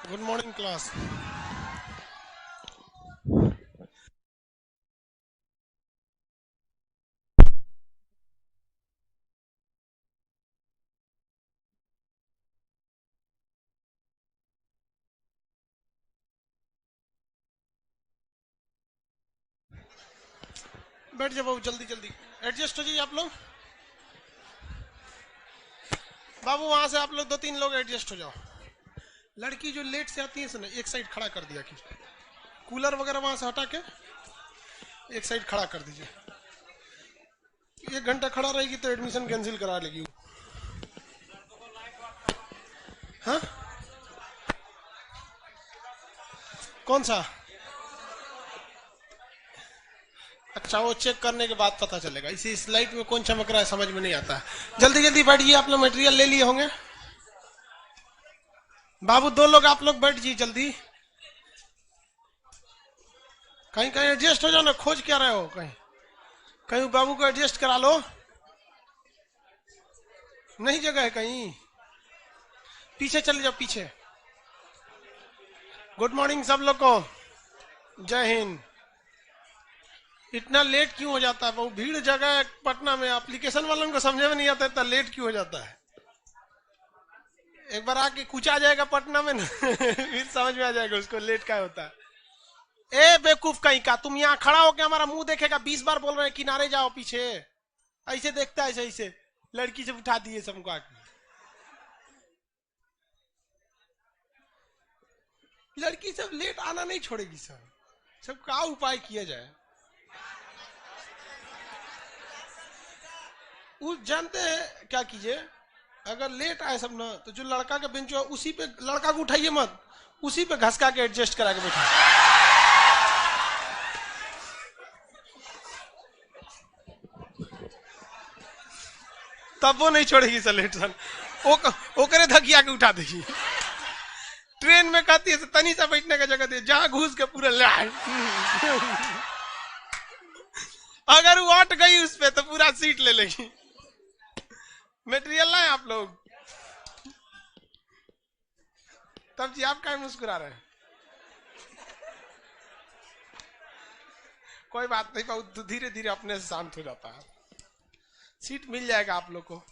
Good morning class. बैठ जाओ बाबू, जल्दी जल्दी एडजस्ट हो जाइए आप लोग। बाबू वहां से आप लोग दो तीन लोग एडजस्ट हो जाओ। लड़की जो लेट से आती है ना, एक साइड खड़ा कर दिया कि कूलर वगैरह वहां से हटा के एक साइड खड़ा कर दीजिए। 1 घंटा खड़ा रहेगी तो एडमिशन कैंसिल करा लेगी। हाँ, कौन सा? अच्छा, वो चेक करने के बाद पता चलेगा। इसी इस लाइट में कौन चमक रहा है समझ में नहीं आता। जल्दी जल्दी बैठिए, आप लोग मटेरियल ले लिए होंगे। बाबू दो लोग आप लोग बैठ जाइए जल्दी। कहीं कहीं एडजस्ट हो जाओ ना, खोज क्या रहे हो? कहीं कहीं बाबू को एडजस्ट करा लो। नहीं जगह है कहीं, पीछे चले जाओ पीछे। गुड मॉर्निंग सब लोग को, जय हिंद। इतना लेट क्यों हो जाता है? बहुत भीड़ जगह है पटना में, एप्लीकेशन वालों को समझ में नहीं आता इतना लेट क्यों हो जाता है। एक बार आके कुछ आ जाएगा पटना में ना फिर समझ में आ जाएगा उसको लेट क्या होता है। ए बेवकूफ कहीं का, तुम यहाँ खड़ा होकर हमारा मुंह देखेगा, 20 बार बोल रहे हैं किनारे जाओ पीछे। ऐसे देखता है, ऐसे ऐसे लड़की से उठा दिए सबको आके। लड़की सब लेट आना नहीं छोड़ेगी, सब क्या उपाय किया जाए। उस जानते हैं क्या कीजिए, अगर लेट आए सब ना तो जो लड़का का बेंच है उसी पे लड़का को उठाइए मत, उसी पे घसका के एडजस्ट करा के बैठा। तब वो नहीं छोड़ेगी सलेक्शन, ओकरे धकिया के उठा देगी। ट्रेन में कहती है तनी सा बैठने का जगह दे, जहां घुस के पूरा लाए। अगर वो अट गई उस पे तो पूरा सीट ले लेगी। मटेरियल लाए आप लोग? तब जी आप क्या मुस्कुरा रहे हैं? कोई बात नहीं, बहुत धीरे धीरे अपने से शांत हो जाता है। सीट मिल जाएगा आप लोग को।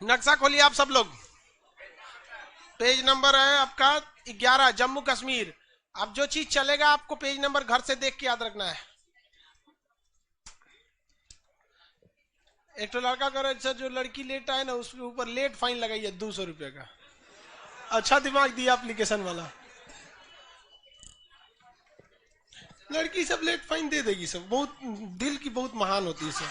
नक्शा खोलिए आप सब लोग। पेज नंबर है आपका 11, जम्मू कश्मीर। अब जो चीज चलेगा आपको पेज नंबर घर से देख के याद रखना है। एक तो लड़का कर अच्छा, जो लड़की लेट आए ना उसके ऊपर लेट फाइन लगाइए 200 रुपए का। अच्छा दिमाग दिया एप्लीकेशन वाला। लड़की सब लेट फाइन दे देगी, सब बहुत दिल की बहुत महान होती है सब।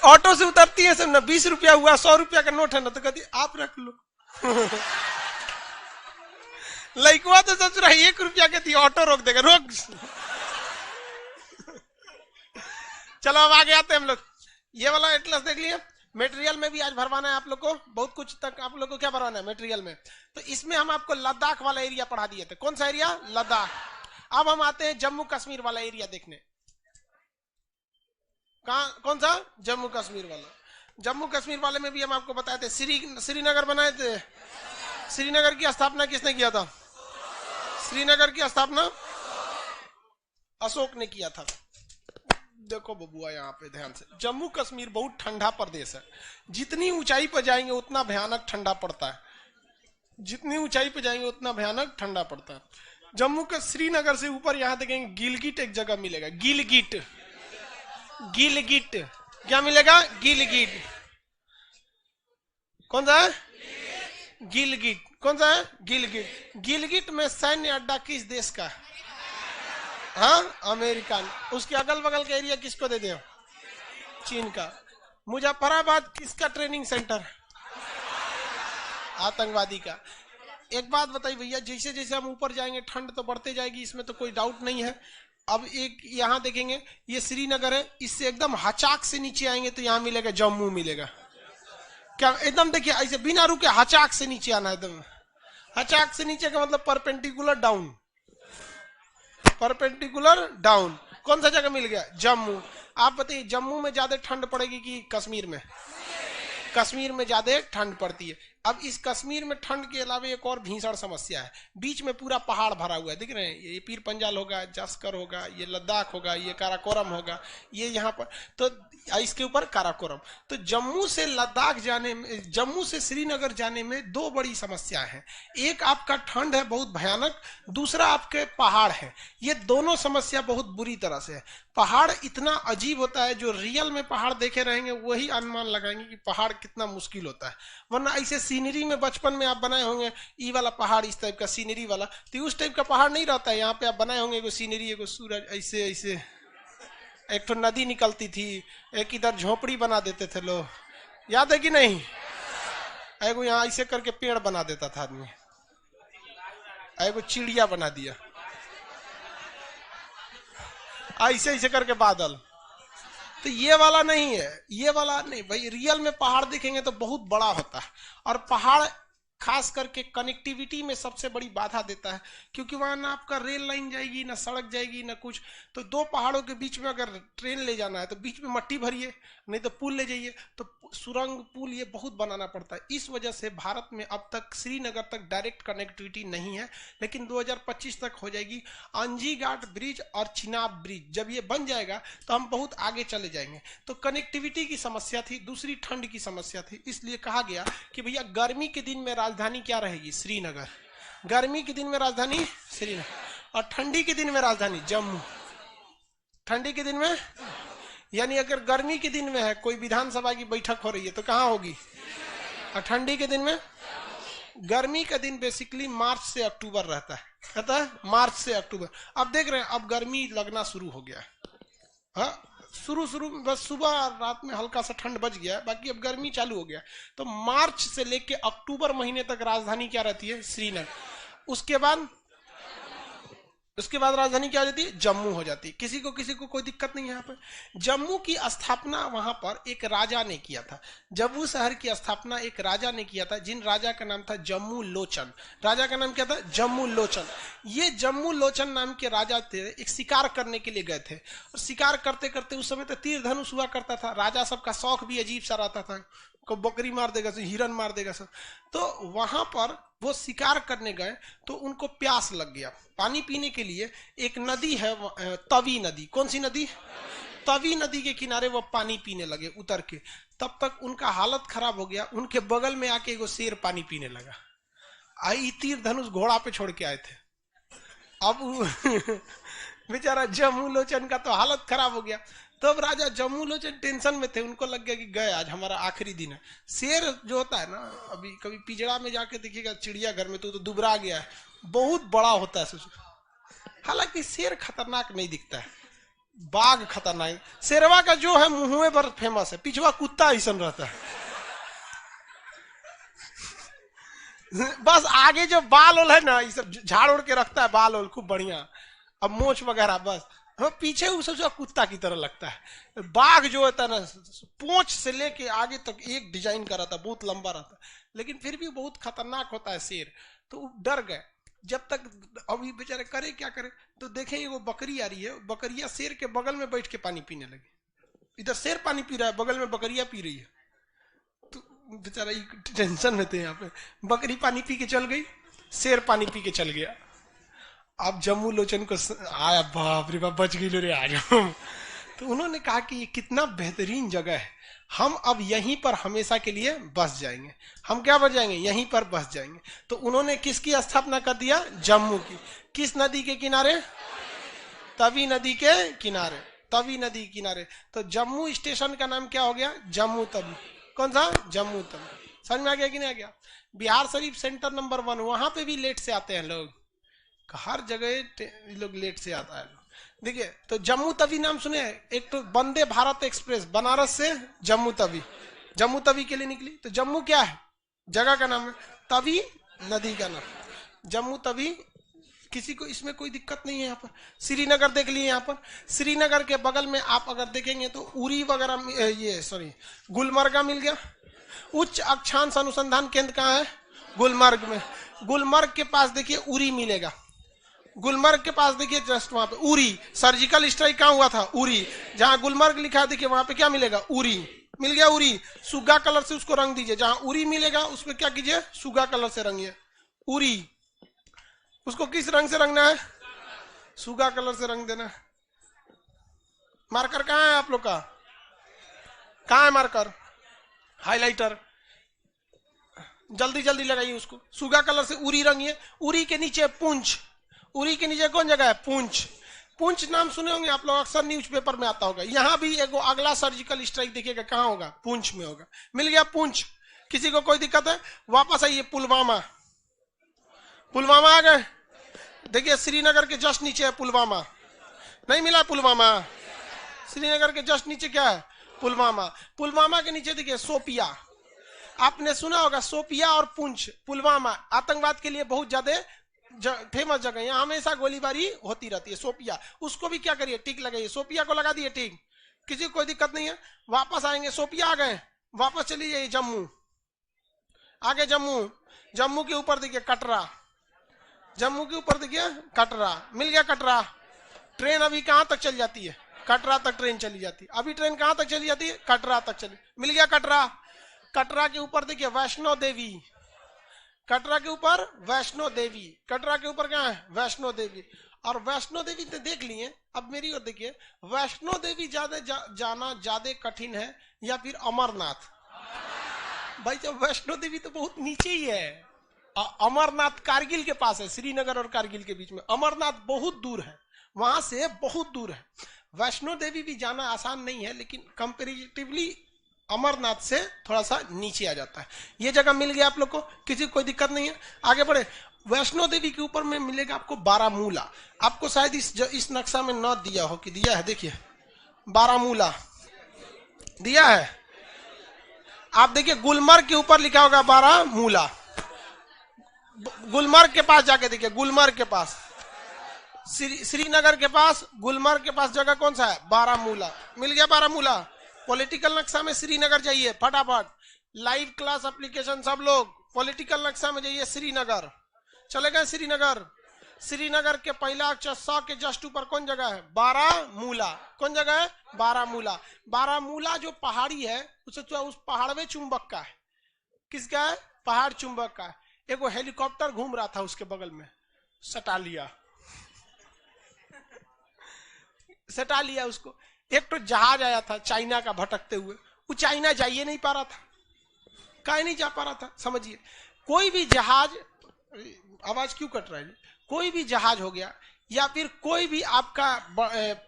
ऑटो से उतरती है सब ना, 20 रुपया हुआ, 100 रुपया का नोट है ना तो कहती आप रख लो। लड़कुआ तो सोच रहा है 1 रुपया के थी, ऑटो रोक देगा, रोक। चलो अब आगे आते हैं हम लोग। ये वाला एटलस देख लिया। मटेरियल में भी आज भरवाना है आप लोग को, बहुत कुछ तक आप लोग को क्या भरवाना है मटेरियल में। तो इसमें हम आपको लद्दाख वाला एरिया पढ़ा दिए थे। कौन सा एरिया? लद्दाख। अब हम आते हैं जम्मू कश्मीर वाला एरिया देखने। कौन सा? जम्मू कश्मीर वाला। जम्मू कश्मीर वाले में भी हम आपको बताए थे, श्रीनगर बनाए थे। श्रीनगर की स्थापना किसने किया था? श्रीनगर की स्थापना अशोक ने किया था। देखो बबुआ यहाँ पे ध्यान से, जम्मू कश्मीर बहुत ठंडा प्रदेश है। जितनी ऊंचाई पर जाएंगे उतना भयानक ठंडा पड़ता है। जितनी ऊंचाई पर जाएंगे उतना भयानक ठंडा पड़ता है। जम्मू के श्रीनगर से ऊपर यहाँ देखेंगे गिलगिट एक जगह मिलेगा। गिलगिट, गिलगिट क्या मिलेगा? गिलगिट। कौन सा है? गिलगिट। कौन सा है? गिलगिट। गिलगिट में सैन्य अड्डा किस देश का? हाँ, अमेरिकन। उसके अगल बगल का एरिया किसको दे दे? चीन का। मुजफ्फराबाद किसका ट्रेनिंग सेंटर? आतंकवादी का। एक बात बताइए भैया, जैसे जैसे हम ऊपर जाएंगे ठंड तो बढ़ते जाएगी, इसमें तो कोई डाउट नहीं है। अब एक यहाँ देखेंगे, ये श्रीनगर है, इससे एकदम हचाक से नीचे आएंगे तो यहाँ मिलेगा जम्मू मिलेगा। क्या एकदम देखिए ऐसे बिना रुके हचाक से नीचे आना, एकदम हचाक से नीचे का मतलब परपेंडिकुलर डाउन। Perpendicular down. कौन सा जगह मिल गया? जम्मू। आप बताइए जम्मू में ज्यादा ठंड पड़ेगी कि कश्मीर में? कश्मीर में ज्यादा ठंड पड़ती है। अब इस कश्मीर में ठंड के अलावा एक और भीषण समस्या है, बीच में पूरा पहाड़ भरा हुआ है, दिख रहे हैं, ये पीर पंजाल होगा, जस्कर होगा, ये लद्दाख होगा, ये काराकोरम होगा, ये यहाँ पर, तो इसके ऊपर काराकोरम। तो जम्मू से लद्दाख जाने में, जम्मू से श्रीनगर जाने में दो बड़ी समस्या है, एक आपका ठंड है बहुत भयानक, दूसरा आपके पहाड़ है। ये दोनों समस्या बहुत बुरी तरह से है। पहाड़ इतना अजीब होता है, जो रियल में पहाड़ देखे रहेंगे वही अनुमान लगाएंगे कि पहाड़ कितना मुश्किल होता है। वरना ऐसे सीनरी में बचपन में आप बनाए होंगे ई वाला पहाड़, इस टाइप का सीनरी वाला, तो उस टाइप का पहाड़ नहीं रहता है। यहाँ पे आप बनाए होंगे एगो सीनरी, एगो सूरज, ऐसे ऐसे एक तो नदी निकलती थी, एक इधर झोपड़ी बना देते थे लोग, याद है कि नहीं? एगो यहाँ ऐसे करके पेड़ बना देता था आदमी, एगो चिड़िया बना दिया, ऐसे ऐसे करके बादल। तो ये वाला नहीं है, ये वाला नहीं भाई। रियल में पहाड़ देखेंगे तो बहुत बड़ा होता है, और पहाड़ खास करके कनेक्टिविटी में सबसे बड़ी बाधा देता है, क्योंकि वहां ना आपका रेल लाइन जाएगी, ना सड़क जाएगी, ना कुछ। तो दो पहाड़ों के बीच में अगर ट्रेन ले जाना है तो बीच में मट्टी भरिए, नहीं तो पुल ले जाइए, तो सुरंग पुल ये बहुत बनाना पड़ता है। इस वजह से भारत में अब तक श्रीनगर तक डायरेक्ट कनेक्टिविटी नहीं है, लेकिन 2025 तक हो जाएगी। अंजी घाट ब्रिज और चिनाब ब्रिज जब ये बन जाएगा तो हम बहुत आगे चले जाएंगे। तो कनेक्टिविटी की समस्या थी, दूसरी ठंड की समस्या थी, इसलिए कहा गया कि भैया गर्मी के दिन में राजधानी क्या रहेगी? श्रीनगर। गर्मी के दिन में राजधानी श्रीनगर, और ठंडी के दिन में राजधानी जम्मू। ठंडी के दिन में, यानी अगर गर्मी के दिन में है कोई विधानसभा की बैठक हो रही है तो कहाँ होगी? और ठंडी के दिन में, गर्मी का दिन बेसिकली मार्च से अक्टूबर रहता है, कहता है मार्च से अक्टूबर। अब देख रहे हैं अब गर्मी लगना शुरू हो गया है, शुरू में बस सुबह और रात में हल्का सा ठंड बच गया है, बाकी अब गर्मी चालू हो गया। तो मार्च से लेके अक्टूबर महीने तक राजधानी क्या रहती है? श्रीनगर। उसके बाद राजधानी क्या हो जाती है? जम्मू हो जाती है। किसी को कोई दिक्कत नहीं है। यहाँ पर जम्मू की स्थापना वहां पर एक राजा ने किया था। जम्मू शहर की स्थापना एक राजा ने किया था, जिन राजा का नाम था जम्मू लोचन। राजा का नाम क्या था? जम्मू लोचन। ये जम्मू लोचन नाम के राजा थे, एक शिकार करने के लिए गए थे, और शिकार करते करते उस समय तो तीर धनुष हुआ करता था, राजा सबका शौक भी अजीब सा रहता था, को बकरी मार देगा, हिरन मार देगा सब। तो वहां पर वो शिकार करने गए तो उनको प्यास लग गया। पानी पीने के लिए एक नदी है, तवी नदी। कौन सी नदी? तवी नदी के किनारे वो पानी पीने लगे उतर के। तब तक उनका हालत खराब हो गया, उनके बगल में आके एगो शेर पानी पीने लगा। आई तीर धनुष घोड़ा पे छोड़ के आए थे। अब बेचारा जम्मू लोचन का तो हालत खराब हो गया। तब राजा जम्मू लोचन टेंशन में थे, उनको लग गया कि गए आज हमारा आखिरी दिन है। शेर जो होता है ना, अभी कभी पिंजड़ा में जाके देखिएगा चिड़ियाघर में, तो दुबरा गया है, बहुत बड़ा होता है। हालांकि शेर खतरनाक नहीं दिखता है, बाघ खतरनाक। शेरवा का जो है मुंह पर फेमस है, पिछवा कुत्ता ऐसा रहता है। बस आगे जो बाल ओल है ना, ये सब झाड़ उड़ के रखता है, बाल ओल खूब बढ़िया, अब मोछ वगैरह, बस पीछे उसका कुत्ता की तरह लगता है। बाघ जो होता है ना, पूंछ से लेके आगे तक एक डिजाइन का रहता है, बहुत लंबा रहता है, लेकिन फिर भी बहुत खतरनाक होता है शेर। तो डर गए। जब तक अभी बेचारे करे क्या करे, तो देखें वो बकरी आ रही है, बकरिया शेर के बगल में बैठ के पानी पीने लगे। इधर शेर पानी पी रहा है, बगल में बकरिया पी रही है। तो बेचारा टेंशन में थे। यहाँ पे बकरी पानी पी के चल गई, शेर पानी पी के चल गया। अब जम्मू लोचन को आया, बाप रे बाप, बच गई रे आज। तो उन्होंने कहा कि ये कितना बेहतरीन जगह है, हम अब यहीं पर हमेशा के लिए बस जाएंगे। हम क्या बस जाएंगे? यहीं पर बस जाएंगे। तो उन्होंने किसकी स्थापना कर दिया? जम्मू की। किस नदी के किनारे? तवी नदी के किनारे। तवी नदी के किनारे। तो जम्मू स्टेशन का नाम क्या हो गया? जम्मू तवी। कौन सा? जम्मू तवी। समझ में आ गया कि नहीं आ गया? बिहार शरीफ सेंटर नंबर 1, वहां पे भी लेट से आते हैं लोग, हर जगह लोग लेट से आता है। देखिए, तो जम्मू तवी नाम सुने हैं? एक तो वंदे भारत एक्सप्रेस बनारस से जम्मू तवी, जम्मू तवी के लिए निकली। तो जम्मू क्या है? जगह का नाम है, तवी नदी का नाम जम्मू तवी। किसी को इसमें कोई दिक्कत नहीं है। यहाँ पर श्रीनगर देख लिए। यहाँ पर श्रीनगर के बगल में आप अगर देखेंगे तो उरी वगैरह, गुलमर्गा मिल गया। उच्च अक्षांश अनुसंधान केंद्र कहाँ है? गुलमर्ग में। गुलमर्ग के पास देखिए उरी मिलेगा। गुलमर्ग के पास देखिए जस्ट वहां पे उरी, सर्जिकल स्ट्राइक कहां हुआ था? उरी। जहां गुलमर्ग लिखा है देखिए वहां पे क्या मिलेगा? उरी। मिल गया उरी। सुगा कलर से उसको रंग दीजिए, जहां उरी मिलेगा उसमें क्या कीजिए? सुगा कलर से रंगिए। उरी, उसको किस रंग से रंगना है? सुगा कलर से रंग देना। मार्कर कहाँ है आप लोग का? कहाँ है मार्कर? हाइलाइटर जल्दी जल्दी लगाइए उसको। सुगा कलर से उरी रंगिए। उरी के नीचे पूंछ। उरी के नीचे कौन जगह है? पूंछ। पूंछ नाम सुने होंगे आप लोग, अक्सर न्यूज़पेपर में आता होगा। यहां भी एगो अगला सर्जिकल स्ट्राइक देखिएगा कहां होगा? पूंछ में होगा। मिल गया पूंछ। किसी को कोई दिक्कत है? वापस आइए पुलवामा। पुलवामा आ गए। देखिए श्रीनगर के जस्ट नीचे है पुलवामा। नहीं मिला पुलवामा? श्रीनगर के जस्ट नीचे क्या है? पुलवामा। पुलवामा के नीचे देखिए सोपिया। आपने सुना होगा सोपिया और पुंछ। पुलवामा आतंकवाद के लिए बहुत ज्यादा फेमस जगह, यहाँ हमेशा गोलीबारी होती रहती है। सोपिया, उसको भी क्या करिए? टिक लगाइए। सोपिया को लगा दिए टिक। किसी को कोई दिक्कत नहीं है। वापस आएंगे। सोपिया आ गए, वापस चली जाइए जम्मू। आगे जम्मू। जम्मू के ऊपर देखिए कटरा। जम्मू के ऊपर देखिए कटरा। मिल गया कटरा। ट्रेन अभी कहां तक चल जाती है? कटरा तक ट्रेन चली जाती है। अभी ट्रेन कहां तक चली जाती है? कटरा तक चली। मिल गया कटरा। कटरा के ऊपर देखिए वैष्णो देवी। कटरा के ऊपर वैष्णो देवी। कटरा के ऊपर क्या है? वैष्णो देवी। और वैष्णो देवी तो देख लिए। अब मेरी ओर देखिए, वैष्णो देवी जाना ज्यादा कठिन है या फिर अमरनाथ? भाई जब वैष्णो देवी तो बहुत नीचे ही है। अमरनाथ कारगिल के पास है, श्रीनगर और कारगिल के बीच में। अमरनाथ बहुत दूर है, वहां से बहुत दूर है। वैष्णो देवी भी जाना आसान नहीं है, लेकिन कंपेरेटिवली अमरनाथ से थोड़ा सा नीचे आ जाता है। ये जगह मिल गया आप लोग को, किसी को कोई दिक्कत नहीं है। आगे बढ़े। वैष्णो देवी के ऊपर में मिलेगा आपको बारामूला। आपको शायद इस नक्शा में न दिया हो कि दिया है? देखिए बारामूला दिया है। आप देखिए गुलमर्ग के ऊपर लिखा होगा बारामूला। गुलमर्ग के पास जाके देखिए, गुलमर्ग के पास, श्रीनगर के पास, गुलमर्ग के पास जगह कौन सा है? बारामूला। मिल गया बारामूला। पॉलिटिकल नक्शा में श्रीनगर जाइए फटाफट। लाइव क्लास एप्लीकेशन सब लोग पॉलिटिकल नक्शा में जाइए। श्रीनगर चले गए। श्रीनगर। श्रीनगर के पहला अक्षर स के जस्ट ऊपर कौन जगह है? बारामूला। कौन जगह है? बारामूला। बारामूला जो पहाड़ी है उस पहाड़वे चुंबक का है। किसका है? पहाड़ चुंबक का है। एक वो हेलीकॉप्टर घूम रहा था उसके बगल में, सटा लिया। सटा लिया उसको। एक तो जहाज आया था चाइना का भटकते हुए, वो चाइना जाइए नहीं पा रहा था। काहे नहीं जा पा रहा था? समझिए, कोई भी जहाज, आवाज क्यों कट रहा है? कोई भी जहाज हो गया या फिर कोई भी आपका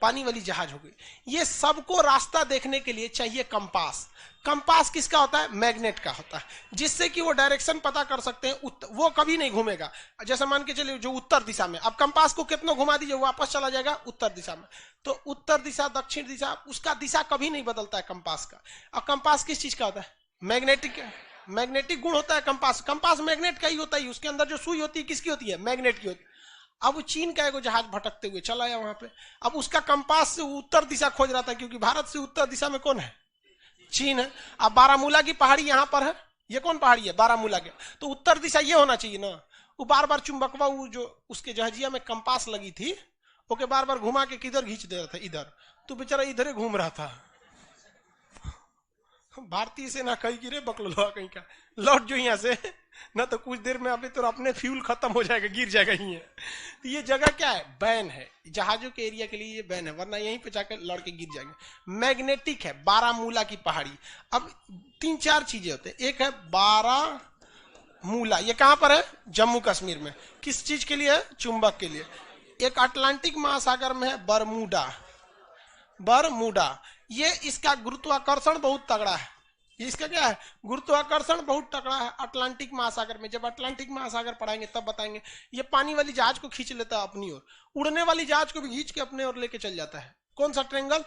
पानी वाली जहाज हो गई, ये सबको रास्ता देखने के लिए चाहिए कंपास। कंपास किसका होता है? मैग्नेट का होता है, जिससे कि वो डायरेक्शन पता कर सकते हैं। वो कभी नहीं घूमेगा। जैसे मान के चलिए जो उत्तर दिशा में, अब कंपास को कितना घुमा दीजिए वापस चला जाएगा उत्तर दिशा में। तो उत्तर दिशा, दक्षिण दिशा, उसका दिशा कभी नहीं बदलता है कंपास का। और कंपास किस चीज का होता है? मैग्नेटिक। मैग्नेटिक गुण होता है कंपास। कंपास मैग्नेट का ही होता है। उसके अंदर जो सुई होती है किसकी होती है? मैग्नेट की होती है। अब चीन का एक जहाज भटकते हुए चला है वहां पे। अब उसका कंपास से उत्तर दिशा खोज रहा था, क्योंकि भारत से उत्तर दिशा में कौन है? चीन है। अब बारामूला की पहाड़ी यहां पर है। ये कौन पहाड़ी है? बारामूला के। तो उत्तर दिशा ये होना चाहिए ना। वो बार बार चुंबकवा, वो जो उसके जहाजिया में कंपास लगी थी, ओके, बार बार घुमा के किधर खींच दे रहा था? इधर। तो बेचारा इधर ही घूम रहा था। भारतीय सेना कहीं गिरे बकलोहा कहीं का, लौट जो यहाँ से, ना तो कुछ देर में अभी तो अपने फ्यूल खत्म हो जाएगा, गिर जाएगा यहीं। तो ये जगह क्या है? बैन है। जहाजों के एरिया के लिए ये बैन है, वरना यहीं पे जाकर लड़ के गिर जाएंगे। मैग्नेटिक है बारामूला की पहाड़ी। अब 3-4 चीजें होते हैं। एक है बारामूला, ये कहां पर है? जम्मू कश्मीर में। किस चीज के लिए है? चुंबक के लिए। एक अटलांटिक महासागर में है बरमूडा। बरमूडा, ये इसका गुरुत्वाकर्षण बहुत तगड़ा है। इसका क्या है? गुरुत्वाकर्षण बहुत तगड़ा है अटलांटिक महासागर में। जब अटलांटिक महासागर पढ़ाएंगे तब बताएंगे। ये पानी वाली जहाज को खींच लेता है अपनी ओर, उड़ने वाली जहाज को भी खींच के अपने ओर लेके चल जाता है। कौन सा ट्रेंगल?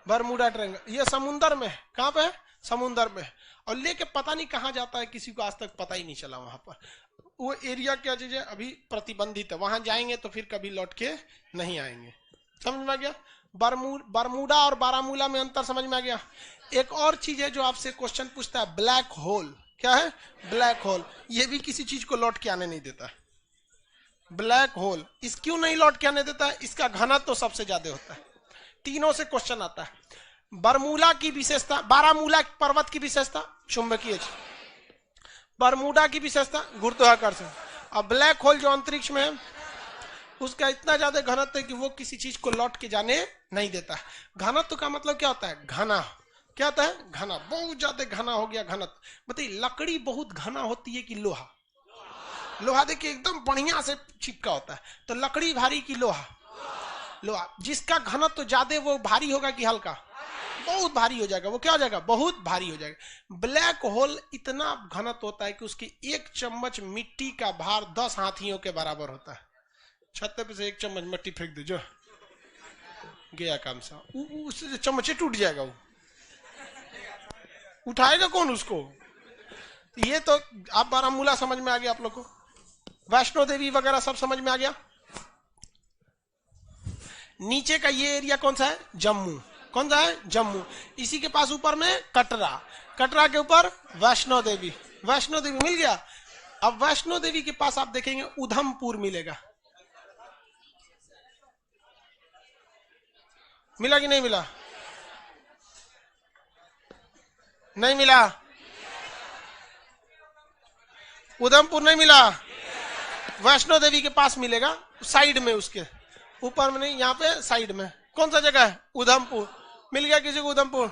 Bermuda triangle. ये समुंदर में है। कहां पे है? समुंदर में। और लेके पता नहीं कहां जाता है, किसी को आज तक पता ही नहीं चला। वहां पर वो एरिया क्या चीज है? अभी प्रतिबंधित है। वहां जाएंगे तो फिर कभी लौट के नहीं आएंगे। समझ में आ गया? बरमूडा और बारामूला में अंतर समझ में आ गया? एक और चीज है जो आपसे क्वेश्चन पूछता है, ब्लैक होल। क्या है? Black hole. ये भी किसी चीज को लौट के आने नहीं देता है। ब्लैक होल इस क्यों नहीं लौट के आने देता है? इसका घनत्व तो सबसे ज्यादा होता है। तीनों से क्वेश्चन आता है। बरमूला की विशेषता, बारामूला पर्वत की विशेषता चुंबकीय, बरमूडा की विशेषता गुरुत्वाकर्षण, और ब्लैक होल जो अंतरिक्ष में है उसका इतना ज्यादा घनत्व है कि वो किसी चीज को लौट के जाने नहीं देता। घनत्व का मतलब क्या होता है? घना। क्या होता है? घना। बहुत ज्यादा घना हो गया घनत्व। बताइए लकड़ी बहुत घना होती है कि लोहा? लोहा देखिए एकदम बढ़िया से चिपका होता है, तो लकड़ी भारी की लोहा? लोहा। जिसका घनत्व ज्यादा वो भारी होगा कि हल्का? बहुत भारी हो जाएगा। वो क्या हो जाएगा? बहुत भारी हो जाएगा। ब्लैक होल इतना घनत्व होता है कि उसकी एक चम्मच मिट्टी का भार 10 हाथियों के बराबर होता है। छत पे से एक चम्मच मिट्टी फेंक दे जो गया काम सा, उससे चम्मच टूट जाएगा। वो उठाएगा कौन उसको? ये तो आप बारामूला समझ में आ गया आप लोग को, वैष्णो देवी वगैरह सब समझ में आ गया। नीचे का ये एरिया कौन सा है? जम्मू। कौन सा है? जम्मू। इसी के पास ऊपर में कटरा, कटरा के ऊपर वैष्णो देवी। वैष्णो देवी मिल गया। अब वैष्णो देवी के पास आप देखेंगे उधमपुर मिलेगा। मिला कि नहीं मिला? नहीं मिला। उधमपुर नहीं मिला। वैष्णो देवी के पास मिलेगा, साइड में, उसके ऊपर में नहीं, यहाँ पे साइड में। कौन सा जगह है? उधमपुर। मिल गया किसी को? उधमपुर।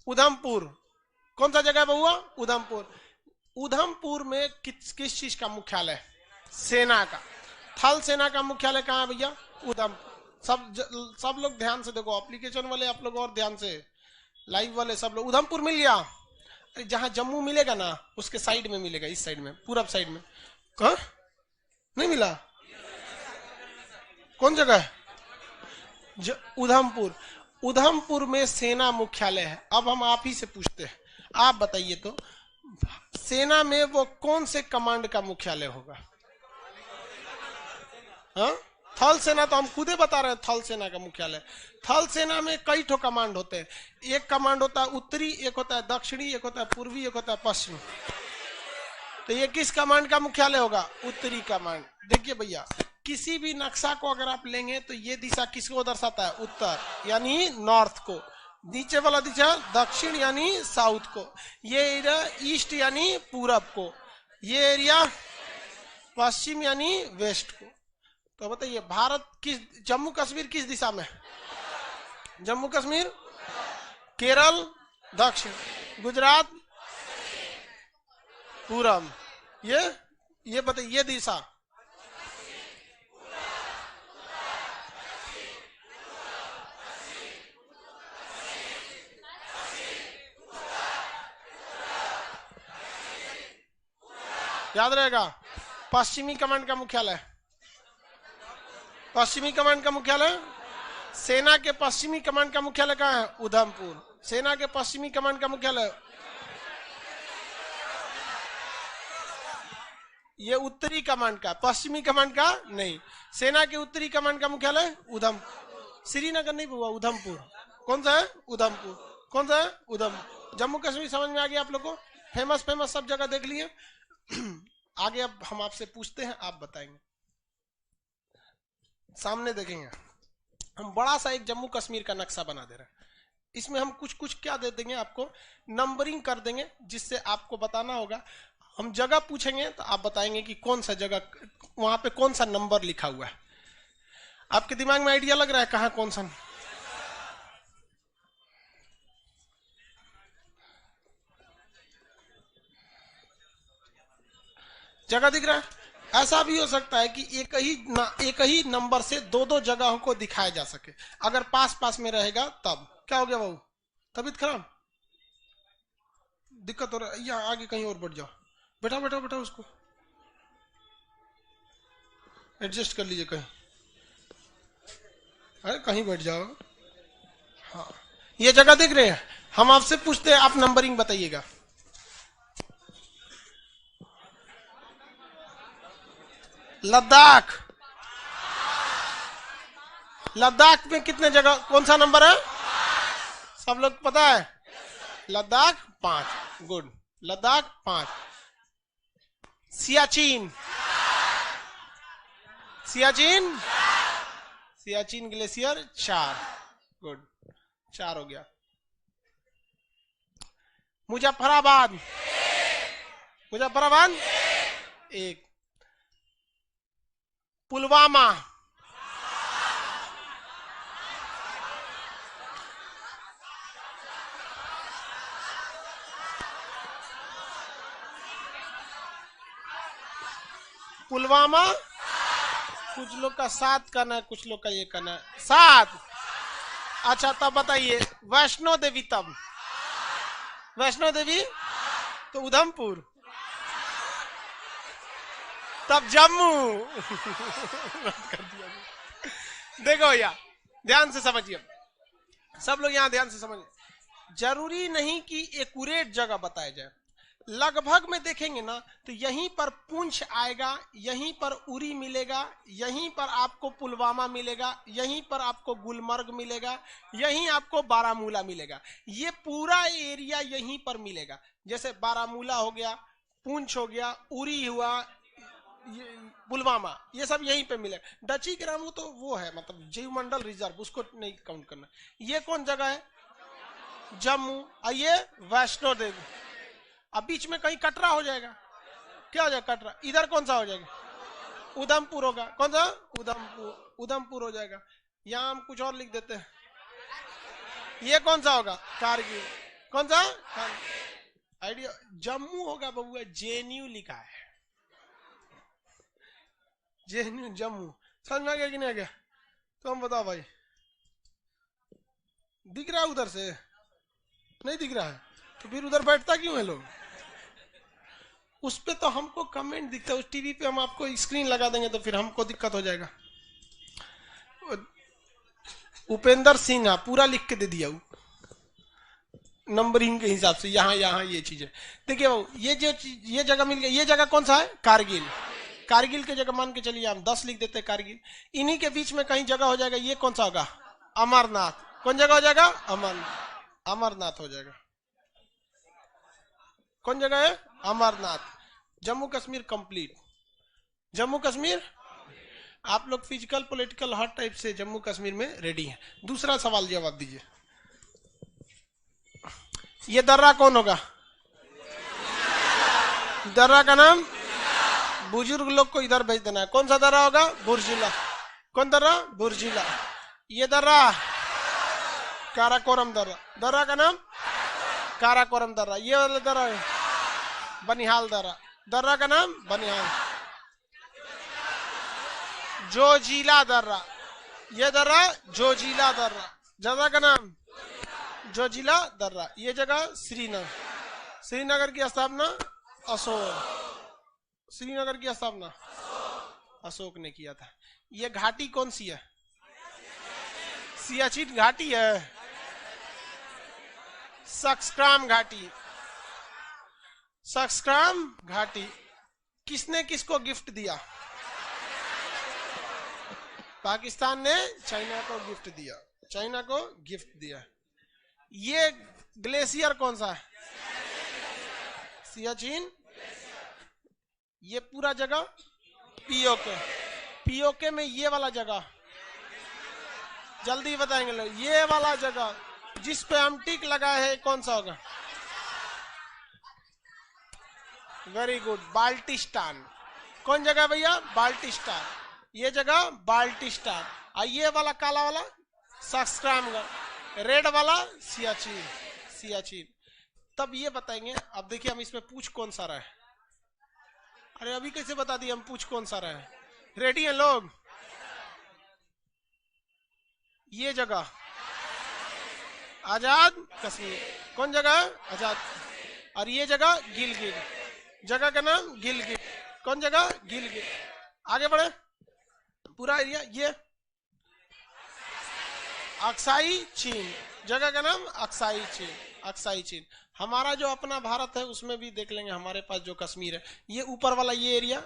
उधमपुर कौन सा जगह है बउआ? उधमपुर। उधमपुर में किस चीज का मुख्यालय? सेना का। थल सेना का मुख्यालय कहाँ है भैया? उधमपुर। सब लोग ध्यान से देखो, एप्लीकेशन वाले आप लोग और ध्यान से, लाइव वाले सब लोग। उधमपुर मिल गया। जहां जम्मू मिलेगा ना उसके साइड में मिलेगा, इस साइड में, पूरब साइड में। कहा नहीं मिला? कौन जगह है? उधमपुर। उधमपुर में सेना मुख्यालय है। अब हम आप ही से पूछते हैं, आप बताइए तो सेना में वो कौन से कमांड का मुख्यालय होगा? हाँ, थल सेना। तो हम खुदे बता रहे हैं थल सेना का मुख्यालय। थल सेना में कई ठो कमांड होते हैं। एक कमांड होता है उत्तरी, एक होता है दक्षिणी, एक होता है पूर्वी, एक होता है पश्चिमी। तो ये किस कमांड का मुख्यालय होगा? उत्तरी कमांड। देखिए भैया, किसी भी नक्शा को अगर आप लेंगे तो ये दिशा किसको दर्शाता है? उत्तर यानी नॉर्थ को। नीचे वाला दिशा दक्षिण यानी साउथ को। ये एरिया ईस्ट यानी पूरब को। ये एरिया पश्चिम यानी वेस्ट को। तो बताइए भारत किस, जम्मू कश्मीर किस दिशा में? जम्मू कश्मीर केरल दक्षिण, गुजरात पूरब। ये बताइए ये दिशा। याद रहेगा। पश्चिमी कमांड का मुख्यालय, पश्चिमी कमांड का मुख्यालय, सेना के पश्चिमी कमांड का मुख्यालय कहाँ है? उधमपुर। सेना के पश्चिमी कमांड का मुख्यालय, ये उत्तरी कमांड का, पश्चिमी कमांड का नहीं। सेना के उत्तरी कमांड का मुख्यालय उधमपुर। श्रीनगर नहीं हुआ, उधमपुर। कौन सा है? उधमपुर। कौन सा है? उधमपुर। जम्मू कश्मीर समझ में आ गया आप लोग को? फेमस सब जगह देख लिए। आगे अब हम आपसे पूछते हैं, आप बताएंगे। सामने देखेंगे हम बड़ा सा एक जम्मू कश्मीर का नक्शा बना दे रहे हैं। इसमें हम कुछ क्या दे देंगे आपको, नंबरिंग कर देंगे, जिससे आपको बताना होगा। हम जगह पूछेंगे तो आप बताएंगे कि कौन सा जगह, वहां पे कौन सा नंबर लिखा हुआ है। आपके दिमाग में आइडिया लग रहा है कहाँ कौन सा? जगह दिख रहा है? ऐसा भी हो सकता है कि एक ही नंबर से दो जगहों को दिखाया जा सके। अगर पास पास में रहेगा तब। क्या हो गया बाबू? तबीयत खराब, दिक्कत हो रहा है? या आगे कहीं और बढ़ जाओ। बैठा उसको एडजस्ट कर लीजिए कहीं। अरे कहीं बैठ जाओ। हाँ, ये जगह दिख रही है। हम आपसे पूछते हैं, आप नंबरिंग बताइएगा। लद्दाख। लद्दाख में कितने जगह, कौन सा नंबर है? सब लोग पता है? Ladakh 5। Good, Ladakh 5। Siachen, Siachen, Siachen glacier 4, good, 4 हो गया। मुजफ्फराबाद, मुजफ्फराबाद 1, पुलवामा, पुलवामा, कुछ लोग का 7 करना है, कुछ लोग का ये करना है 7। अच्छा तब बताइए वैष्णो देवी, तब वैष्णो देवी तो उधमपुर, तब जम्मू कर दिया। देखो भैया ध्यान से समझिए, सब लोग यहाँ ध्यान से समझिए। जरूरी नहीं कि एक्यूरेट जगह बताया जाए, लगभग में देखेंगे ना तो यहीं पर पुंछ आएगा, यहीं पर उरी मिलेगा, यहीं पर आपको पुलवामा मिलेगा, यहीं पर आपको गुलमर्ग मिलेगा, यहीं आपको बारामूला मिलेगा। ये पूरा एरिया यहीं पर मिलेगा। जैसे बारामूला हो गया, पुंछ हो गया, उरी हुआ, पुलवामा, ये सब यहीं पे मिलेगा। डची ग्रामो तो वो है मतलब जीव मंडल रिजर्व, उसको नहीं काउंट करना। ये कौन जगह है? जम्मू। आइए वैष्णो देवी। अब बीच में कहीं कटरा हो जाएगा, क्या हो जाएगा? कटरा। इधर कौन सा हो जाएगा? उधमपुर होगा। कौन सा? उधमपुर, उधमपुर हो जाएगा। यहाँ हम कुछ और लिख देते हैं, ये कौन सा होगा? कारगिल। कौन सा? आइडिया। जम्मू होगा बबुआ, जेएनयू लिखा है, जेएनयू जम्मू। समझ में आ गया कि नहीं आ गया? तो हम बताओ भाई, दिख रहा है उधर से? नहीं दिख रहा है तो फिर उधर बैठता क्यों है लोग? उस पे तो हमको कमेंट दिखता है, उस टीवी पे हम आपको स्क्रीन लगा देंगे तो फिर हमको दिक्कत हो जाएगा। उपेंद्र सिन्हा पूरा लिख के दे दिया नंबरिंग के हिसाब से, यहाँ यहाँ ये चीजें देखिए बाबू। ये जो ये जगह मिल गई, ये जगह कौन सा है? कारगिल। कारगिल के जगह मान के चलिए हम 10 लिख देते हैं कारगिल। इन्हीं के बीच में कहीं जगह हो जाएगा, ये कौन सा होगा? अमरनाथ। कौन जगह हो जाएगा? अमरनाथ। अमरनाथ हो जाएगा। कौन जगह है? अमरनाथ। जम्मू कश्मीर कंप्लीट। जम्मू कश्मीर आप लोग फिजिकल पॉलिटिकल हर टाइप से जम्मू कश्मीर में रेडी हैं। दूसरा सवाल जवाब दीजिए, ये दर्रा कौन होगा? दर्रा का नाम? बुजुर्ग लोग को इधर भेज देना है। कौन सा दर्रा होगा? बुर्जिला। कौन दर्रा? बुर्जिला। ये दर्रा काराकोरम दर्रा। दर्रा का नाम काराकोरम दर्रा। ये वाला दर्रा बनिहाल दर्रा। दर्रा का नाम बनिहाल। जोजिला दर्रा। ये दर्रा जोजिला दर्रा। जगह का नाम जोजिला दर्रा। ये जगह श्रीनगर। श्रीनगर की स्थापना अशोक। श्रीनगर की स्थापना अशोक ने किया था। ये घाटी कौन सी है? सियाचिन घाटी है। सक्सक्राम घाटी। सक्सक्राम घाटी किसने किसको गिफ्ट दिया? पाकिस्तान ने चाइना को गिफ्ट दिया। चाइना को गिफ्ट दिया। ये ग्लेशियर कौन सा है? सियाचिन। ये पूरा जगह पीओके। पीओके में ये वाला जगह जल्दी बताएंगे लोग। ये वाला जगह जिस पे हम टिक लगाए है कौन सा होगा? Very good, Baltistan. कौन जगह भैया? बाल्टिस्तान। ये जगह बाल्टिस्तान। और ये वाला काला वाला सक्सक्राम, रेड वाला सियाचिन। सियाचिन। तब ये बताएंगे। अब देखिए हम इसमें पूछ कौन सा रहा है। अरे अभी कैसे बता दिए हम पूछ कौन सा रहा है? रेडी हैं लोग? ये जगह आजाद कश्मीर। कौन जगह? आजाद। और ये जगह गिलगित। जगह का नाम गिलगित। कौन जगह? गिलगित। आगे बढ़े पूरा एरिया। ये अक्साई चीन। जगह का नाम अक्साई चीन। अक्साई चीन। हमारा जो अपना भारत है उसमें भी देख लेंगे हमारे पास जो कश्मीर है। ये ऊपर वाला ये एरिया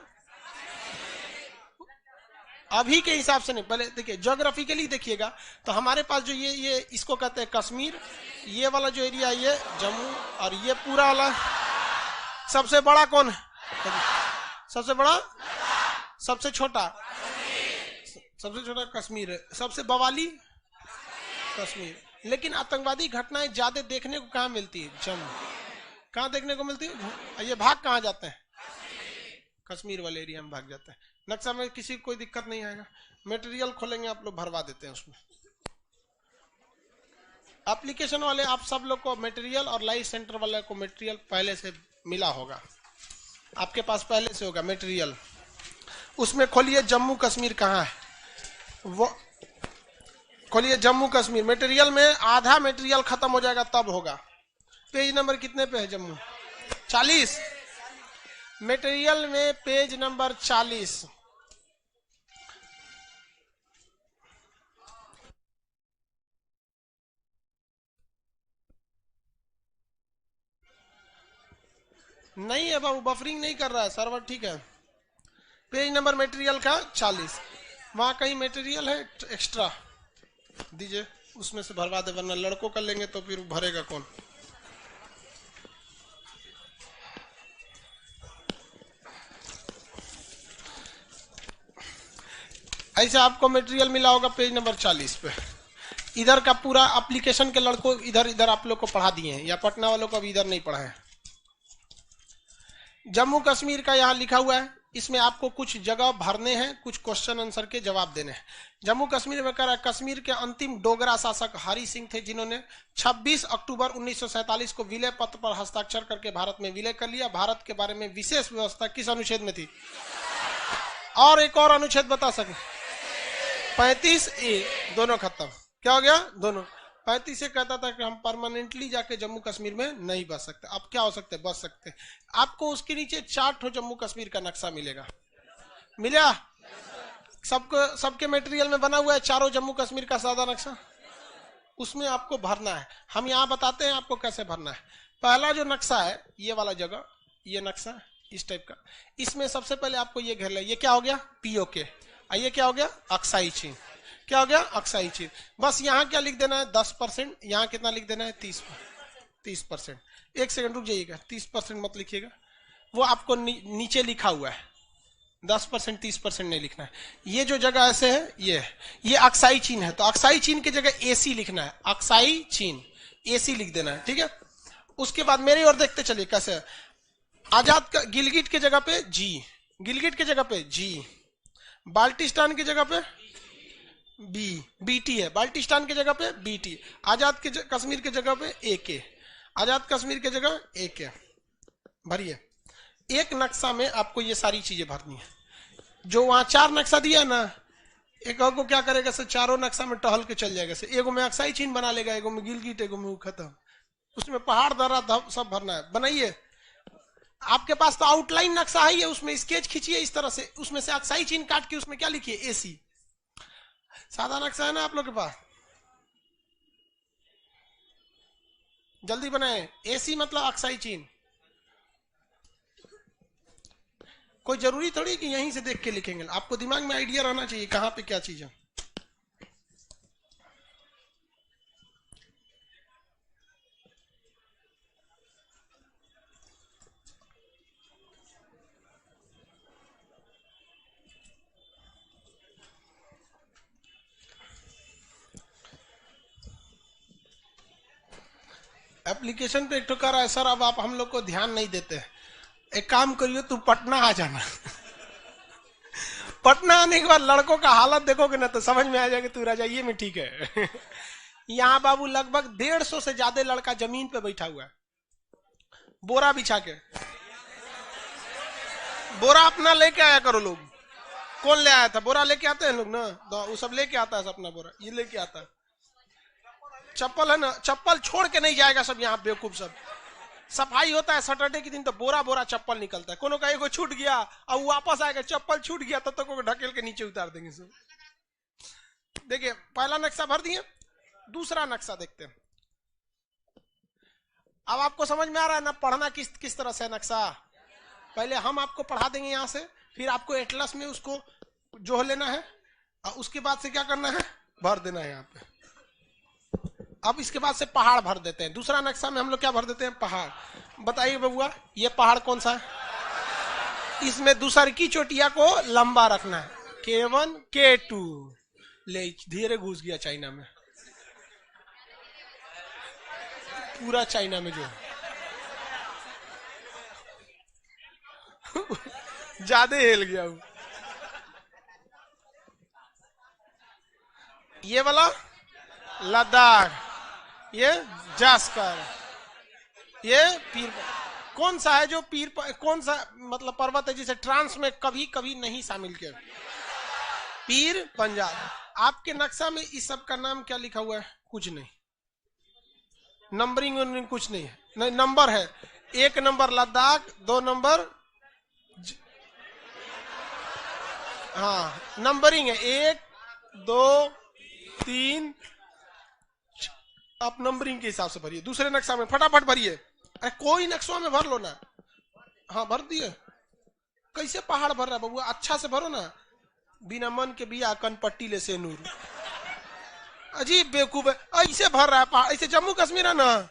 अभी के हिसाब से नहीं, पहले देखिए ज्योग्राफिकली देखिएगा तो हमारे पास जो ये इसको कहते हैं कश्मीर। ये वाला जो एरिया ये जम्मू। और ये पूरा वाला सबसे बड़ा कौन है? सबसे बड़ा, सबसे छोटा, सबसे छोटा कश्मीर है, सबसे बवाली कश्मीर। लेकिन आतंकवादी घटनाएं ज्यादा देखने को कहाँ मिलती है? जम्मू। कहाँ देखने को मिलती है? ये भाग कहाँ जाते हैं? कश्मीर वाले एरिया में भाग जाते हैं। नक्शा में किसी को कोई दिक्कत नहीं आएगा। मटेरियल खोलेंगे आप लोग, भरवा देते हैं उसमें। एप्लीकेशन वाले आप सब लोग को मटेरियल, और लाइव सेंटर वाले को मटेरियल पहले से मिला होगा, आपके पास पहले से होगा मटेरियल। उसमें खोलिए जम्मू कश्मीर कहाँ है, वो खोलिए जम्मू कश्मीर। मटेरियल में आधा मटेरियल खत्म हो जाएगा तब होगा। पेज नंबर कितने पे है जम्मू? 40। मटेरियल में पेज नंबर 40। नहीं है बाबू, बफरिंग नहीं कर रहा है सर्वर, ठीक है। पेज नंबर मटेरियल का 40। वहां कहीं मटेरियल है एक्स्ट्रा, दीजिए, उसमें से भरवा दे, वरना लड़कों का लेंगे तो फिर भरेगा कौन? ऐसे आपको मटेरियल मिला होगा पेज नंबर 40 पे। इधर का पूरा एप्लीकेशन के लड़कों इधर इधर आप लोग को पढ़ा दिए हैं, या पटना वालों को अभी इधर नहीं पढ़ा है। जम्मू कश्मीर का यहाँ लिखा हुआ है, इसमें आपको कुछ जगह भरने हैं, कुछ क्वेश्चन आंसर के जवाब देने हैं। जम्मू कश्मीर में कह रहा है, कश्मीर के अंतिम डोगरा शासक हरि सिंह थे, जिन्होंने 26 अक्टूबर 1947 को विलय पत्र पर हस्ताक्षर करके भारत में विलय कर लिया। भारत के बारे में विशेष व्यवस्था किस अनुच्छेद में थी? और एक और अनुच्छेद बता सके? 35A। दोनों खत्म। क्या हो गया? दोनों। 35 से कहता था कि हम परमानेंटली जाके जम्मू कश्मीर में नहीं बस सकते। अब क्या हो सकते? बस सकते। आपको उसके नीचे 4 ठो जम्मू कश्मीर का नक्शा मिलेगा। मिला? सबको, सबके मटेरियल में बना हुआ है चारों जम्मू कश्मीर का सादा नक्शा। उसमें आपको भरना है। हम यहाँ बताते हैं आपको कैसे भरना है। पहला जो नक्शा है, ये वाला जगह, ये नक्शा इस टाइप का, इसमें सबसे पहले आपको ये घेर ले। ये क्या हो गया? POK। ये क्या हो गया? अक्साई चिन्ह। क्या हो गया? अक्साई चिन्ह। बस यहाँ क्या लिख देना है? 10%। यहाँ कितना लिख देना है? 30%। एक सेकंड रुक जाइएगा, 30% मत लिखिएगा, वो आपको नीचे लिखा हुआ है। 10% 30% नहीं लिखना है। ये जो जगह ऐसे है, ये अक्साई चिन्ह है, तो अक्साई चिन्ह की जगह AC लिखना है। अक्साई चिन्ह AC लिख देना है, ठीक है। उसके बाद मेरी ओर देखते चलिए कैसे है। आजाद का गिलगिट के जगह पे G, गिलगिट के जगह पे G, बाल्टिस्तान की जगह पे BT है, बाल्टिस्तान की जगह पे BT, आजाद के कश्मीर की जगह पे AK, आजाद कश्मीर की जगह AK। भरिए। एक नक्शा में आपको ये सारी चीजें भरनी है। जो वहां 4 नक्शा दिया है ना, एक को क्या करेगा सर? चारों नक्शा में टहल के चल जाएगा। एगो में अक्साई चिन्ह बना लेगा, एगो में गिलगिट, एगो में खत्म। उसमें पहाड़ दर्रा सब भरना है। बनाइए। आपके पास तो आउटलाइन नक्शा है, उसमें स्केच खींचिए इस तरह से, उसमें से अक्साई चिन्ह काट के उसमें क्या लिखिए? AC। सादा नक्शा है ना आप लोग के पास? जल्दी बनाए। AC मतलब अक्साई चिन्ह। कोई जरूरी थोड़ी कि यहीं से देख के लिखेंगे, आपको दिमाग में आइडिया रहना चाहिए कहां पे क्या चीज है। एप्लीकेशन पे एक तो कर रहा है सर, अब आप हम लोग को ध्यान नहीं देते। एक काम करिए, तू पटना आ जाना। पटना आने के बाद लड़कों का हालत देखोगे ना तो समझ में आ जाएगा तू रजाइये में ठीक है। यहाँ बाबू लगभग 150 से ज्यादा लड़का जमीन पे बैठा हुआ है, बोरा बिछा के। बोरा अपना लेके आया करो लोग। कौन ले आया था? बोरा लेके आते हैं लोग ना, वो सब लेके आता है अपना बोरा, ये लेके आता है। चप्पल है ना, चप्पल छोड़ के नहीं जाएगा सब यहाँ बेवकूफ सब। सफाई होता है सैटरडे के दिन तो बोरा बोरा चप्पल निकलता है। कोनो का एगो छूट गया और वापस आएगा, चप्पल छूट गया तब तक ढकेल के नीचे उतार देंगे सब। देखिए पहला नक्शा भर दिए, दूसरा नक्शा देखते हैं। अब आपको समझ में आ रहा है ना पढ़ना किस तरह से नक्शा? पहले हम आपको पढ़ा देंगे यहाँ से, फिर आपको एटलस में उसको जोड़ लेना है, और उसके बाद से क्या करना है? भर देना है यहाँ पे। अब इसके बाद से पहाड़ भर देते हैं। दूसरा नक्शा में हम लोग क्या भर देते हैं? पहाड़। बताइए बबुआ, ये पहाड़ कौन सा है? इसमें दूसर की चोटिया को लंबा रखना है। K1 K2 ले धीरे घुस गया चाइना में, पूरा चाइना में जो ज्यादा हिल गया वो। ये वाला लद्दाख, ये जास्कर, ये पीर। कौन सा है जो पीर, कौन सा मतलब पर्वत है जिसे ट्रांस में कभी कभी नहीं शामिल किया? पीर पंजाब। आपके नक्शा में इस सब का नाम क्या लिखा हुआ है? कुछ नहीं, नंबरिंग कुछ नहीं है। नहीं, नंबर है, 1 नंबर लद्दाख, 2 नंबर हाँ नंबरिंग है, 1 2 3। आप नंबरिंग के हिसाब से भरिए, दूसरे नक्शा में फटाफट भरिए। अरे कोई नक्शा में भर लो ना। हाँ भर दिए। कैसे पहाड़ भर रहा है बबुआ, अच्छा से भरो ना। बिना मन के बिया कनपट्टी ले से नूर, अजीब बेवकूफ है, ऐसे भर रहा है पहाड़। ऐसे जम्मू कश्मीर है ना,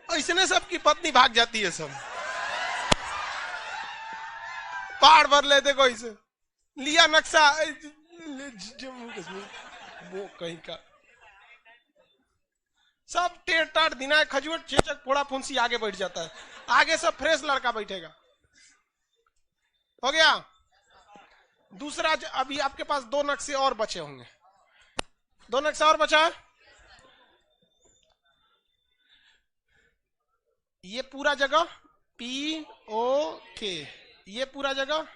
ऐसे सबकी पत्नी भाग जाती है सब। पहाड़ भर लेते कोई से, लिया नक्शा जम्मू कश्मीर, वो कहीं का सब टेढ़ टाढ़ दिना खजूर चेचक फोड़ा फुंसी आगे बैठ जाता है। आगे सब फ्रेश लड़का बैठेगा। हो गया दूसरा। अभी आपके पास 2 नक्शे और बचे होंगे, 2 नक्शा और बचा है। ये पूरा जगह POK, ये पूरा जगह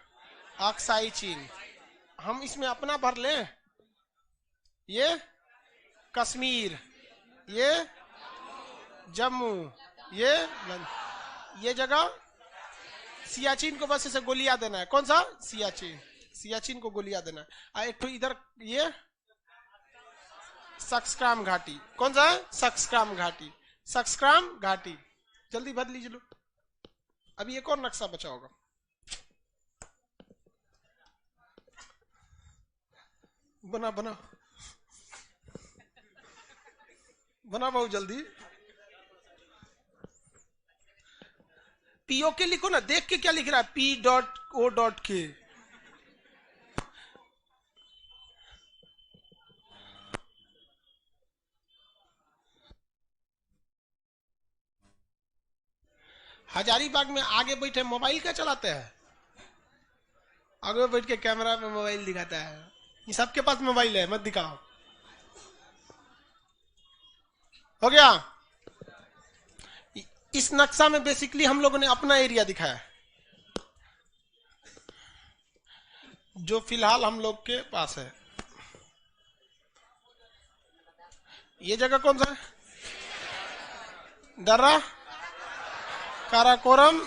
अक्साई चीन। हम इसमें अपना भर लें, ये कश्मीर, ये जम्मू, ये जगह सियाचिन को बस इसे गोलियां देना है। कौन सा? सियाचिन, सियाचिन को गोलियां देना है। एक तो इधर ये सक्सक्राम घाटी। कौन सा? सक्सक्राम घाटी, सक्सक्राम घाटी। जल्दी भर लीजिए लो। अभी एक और नक्शा बचा होगा, बना बना बना बहुत जल्दी। POK लिखो ना, देख के क्या लिख रहा है? P.O.K। हजारीबाग में आगे बैठे मोबाइल क्या चलाते हैं? आगे बैठ के कैमरा में मोबाइल दिखाता है। ये सबके पास मोबाइल है, मत दिखाओ। हो गया। इस नक्शा में बेसिकली हम लोगों ने अपना एरिया दिखाया, जो फिलहाल हम लोग के पास है। ये जगह कौन सा है? दर्रा, काराकोरम,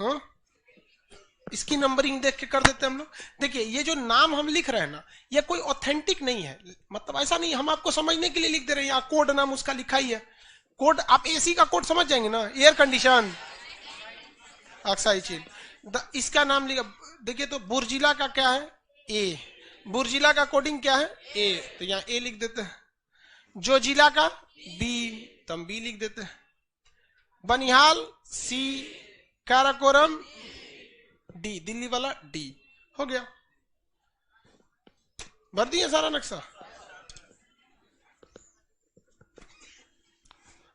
हाँ? इसकी नंबरिंग देख के कर देते हैं हम लोग। देखिए ये जो नाम हम लिख रहे हैं ना, ये कोई ऑथेंटिक नहीं है, मतलब ऐसा नहीं, हम आपको समझने के लिए लिख दे रहे हैं। यहाँ कोड नाम उसका लिखा ही है। कोड आप AC का कोड समझ जाएंगे ना, एयर कंडीशन अक्साई चीन। इसका नाम लिखा, देखिए तो बुर्जिला का क्या है? A। बुर्जिला का कोडिंग क्या है? A, तो यहाँ A लिख देते हैं। जो जिला का B, तो हम B लिख देते हैं। बनिहाल C, काराकोरम D, दिल्ली वाला D। हो गया, भर दिया सारा नक्शा।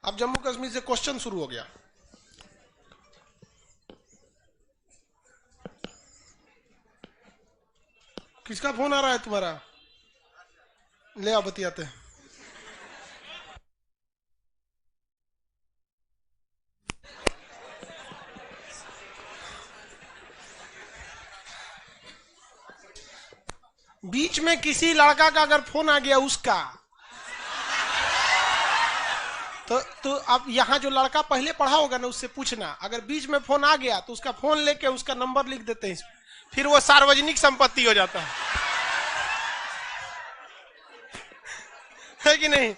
अब जम्मू कश्मीर से क्वेश्चन शुरू हो गया। किसका फोन आ रहा है तुम्हारा? ले आओ बतियाते हैं। बीच में किसी लड़का का अगर फोन आ गया उसका, तो अब यहाँ जो लड़का पहले पढ़ा होगा ना उससे पूछना, अगर बीच में फोन आ गया तो उसका फोन लेके उसका नंबर लिख देते हैं, फिर वो सार्वजनिक संपत्ति हो जाता है कि नहीं?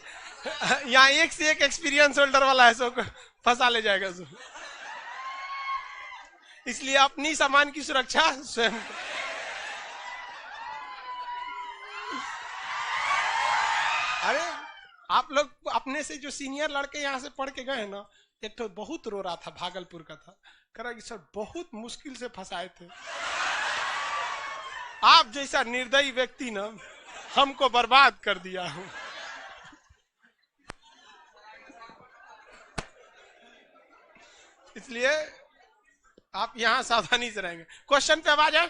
यहाँ एक से एक एक्सपीरियंस होल्डर वाला है, सो फंसा ले जाएगा सो। इसलिए अपनी सामान की सुरक्षा स्वयं। अरे आप लोग अपने से जो सीनियर लड़के यहाँ से पढ़ के गए ना, एक तो बहुत रो रहा था, भागलपुर का था, कह रहा कि सर बहुत मुश्किल से फंसाए थे, आप जैसा निर्दयी व्यक्ति ना हमको बर्बाद कर दिया हूं। इसलिए आप यहां सावधानी से रहेंगे। क्वेश्चन पे आवाज है।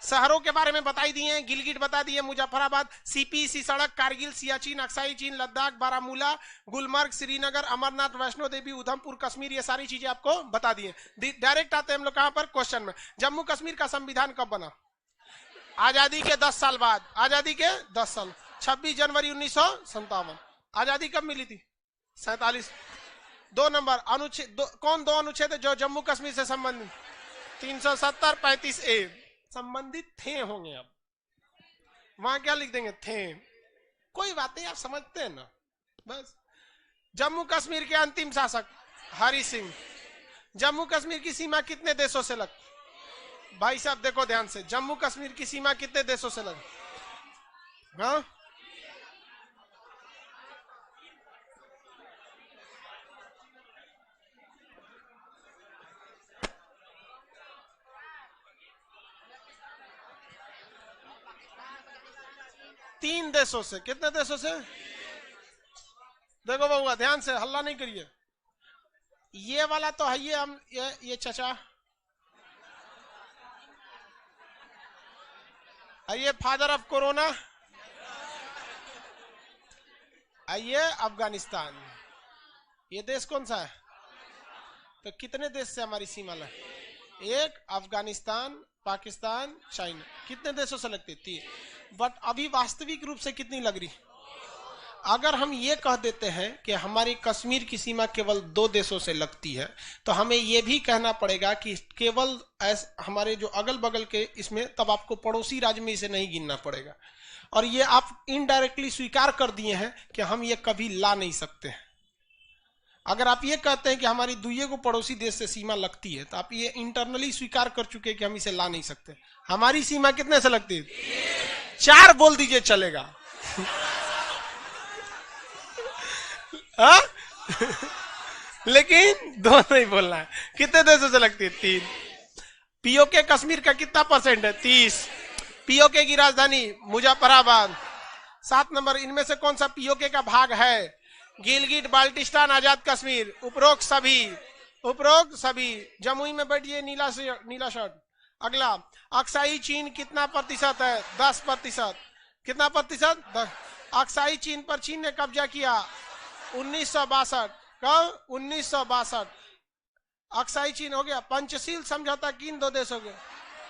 शहरों के बारे में बताई दिए हैं, गिलगिट बता दिए, मुजफ्फराबाद, सीपीसी सड़क, कारगिल, सियाचिन, अक्साई चीन, लद्दाख, बारामूला, गुलमर्ग, श्रीनगर, अमरनाथ, वैष्णो देवी, उधमपुर, कश्मीर, ये सारी चीजें आपको बता दिए। डायरेक्ट आते हैं हम लोग कहां पर, क्वेश्चन में। जम्मू कश्मीर का संविधान कब बना? आजादी के 10 साल बाद। आजादी के 10 साल, 26 जनवरी 1957। आजादी कब मिली थी? 47। 2 नंबर अनुच्छेद कौन दो अनुच्छेद है जो जम्मू कश्मीर से संबंधित? 370, 35A संबंधित थे होंगे। अब वहां क्या लिख देंगे? थे। कोई बात नहीं, आप समझते हैं ना, बस। जम्मू कश्मीर के अंतिम शासक हरि सिंह। जम्मू कश्मीर की सीमा कितने देशों से लग? भाई साहब देखो ध्यान से, जम्मू कश्मीर की सीमा कितने देशों से लग? हाँ, तीन देशों से। कितने देशों से? देखो बउआ ध्यान से, हल्ला नहीं करिए। ये वाला तो है, ये चचा, ये फादर ऑफ कोरोना, ये अफगानिस्तान। ये देश कौन सा है? तो कितने देश से हमारी सीमा लग? एक अफगानिस्तान, पाकिस्तान, चाइना। कितने देशों से लगती? 3। बट अभी वास्तविक रूप से कितनी लग रही? अगर हम ये कह देते हैं कि हमारी कश्मीर की सीमा केवल 2 देशों से लगती है, तो हमें यह भी कहना पड़ेगा कि केवल हमारे जो अगल बगल के इसमें, तब आपको पड़ोसी राज्य में इसे नहीं गिनना पड़ेगा। और ये आप इनडायरेक्टली स्वीकार कर दिए हैं कि हम ये कभी ला नहीं सकते हैं। अगर आप ये कहते हैं कि हमारी दुइये को पड़ोसी देश से सीमा लगती है, तो आप ये इंटरनली स्वीकार कर चुके हैं कि हम इसे ला नहीं सकते। हमारी सीमा कितने से लगती है? 4 बोल दीजिए चलेगा। हाँ? लेकिन 2 नहीं बोलना है। कितने देशों से लगती है? 3। पीओके कश्मीर का कितना % है? 30। पीओके की राजधानी मुजफ्फराबाद। 7 नंबर, इनमें से कौन सा पीओके का भाग है? गिलगिट, बाल्टिस्तान, आजाद कश्मीर। उपरोक्त सभी। जमुई में बैठिए, नीला शर्ट। अगला, अक्साई चीन कितना % है? 10%। कितना %? 10। अक्साई चीन पर चीन ने कब्जा किया 1962। कब? 1962। अक्साई चीन हो गया। पंचशील समझौता किन 2 देशों के?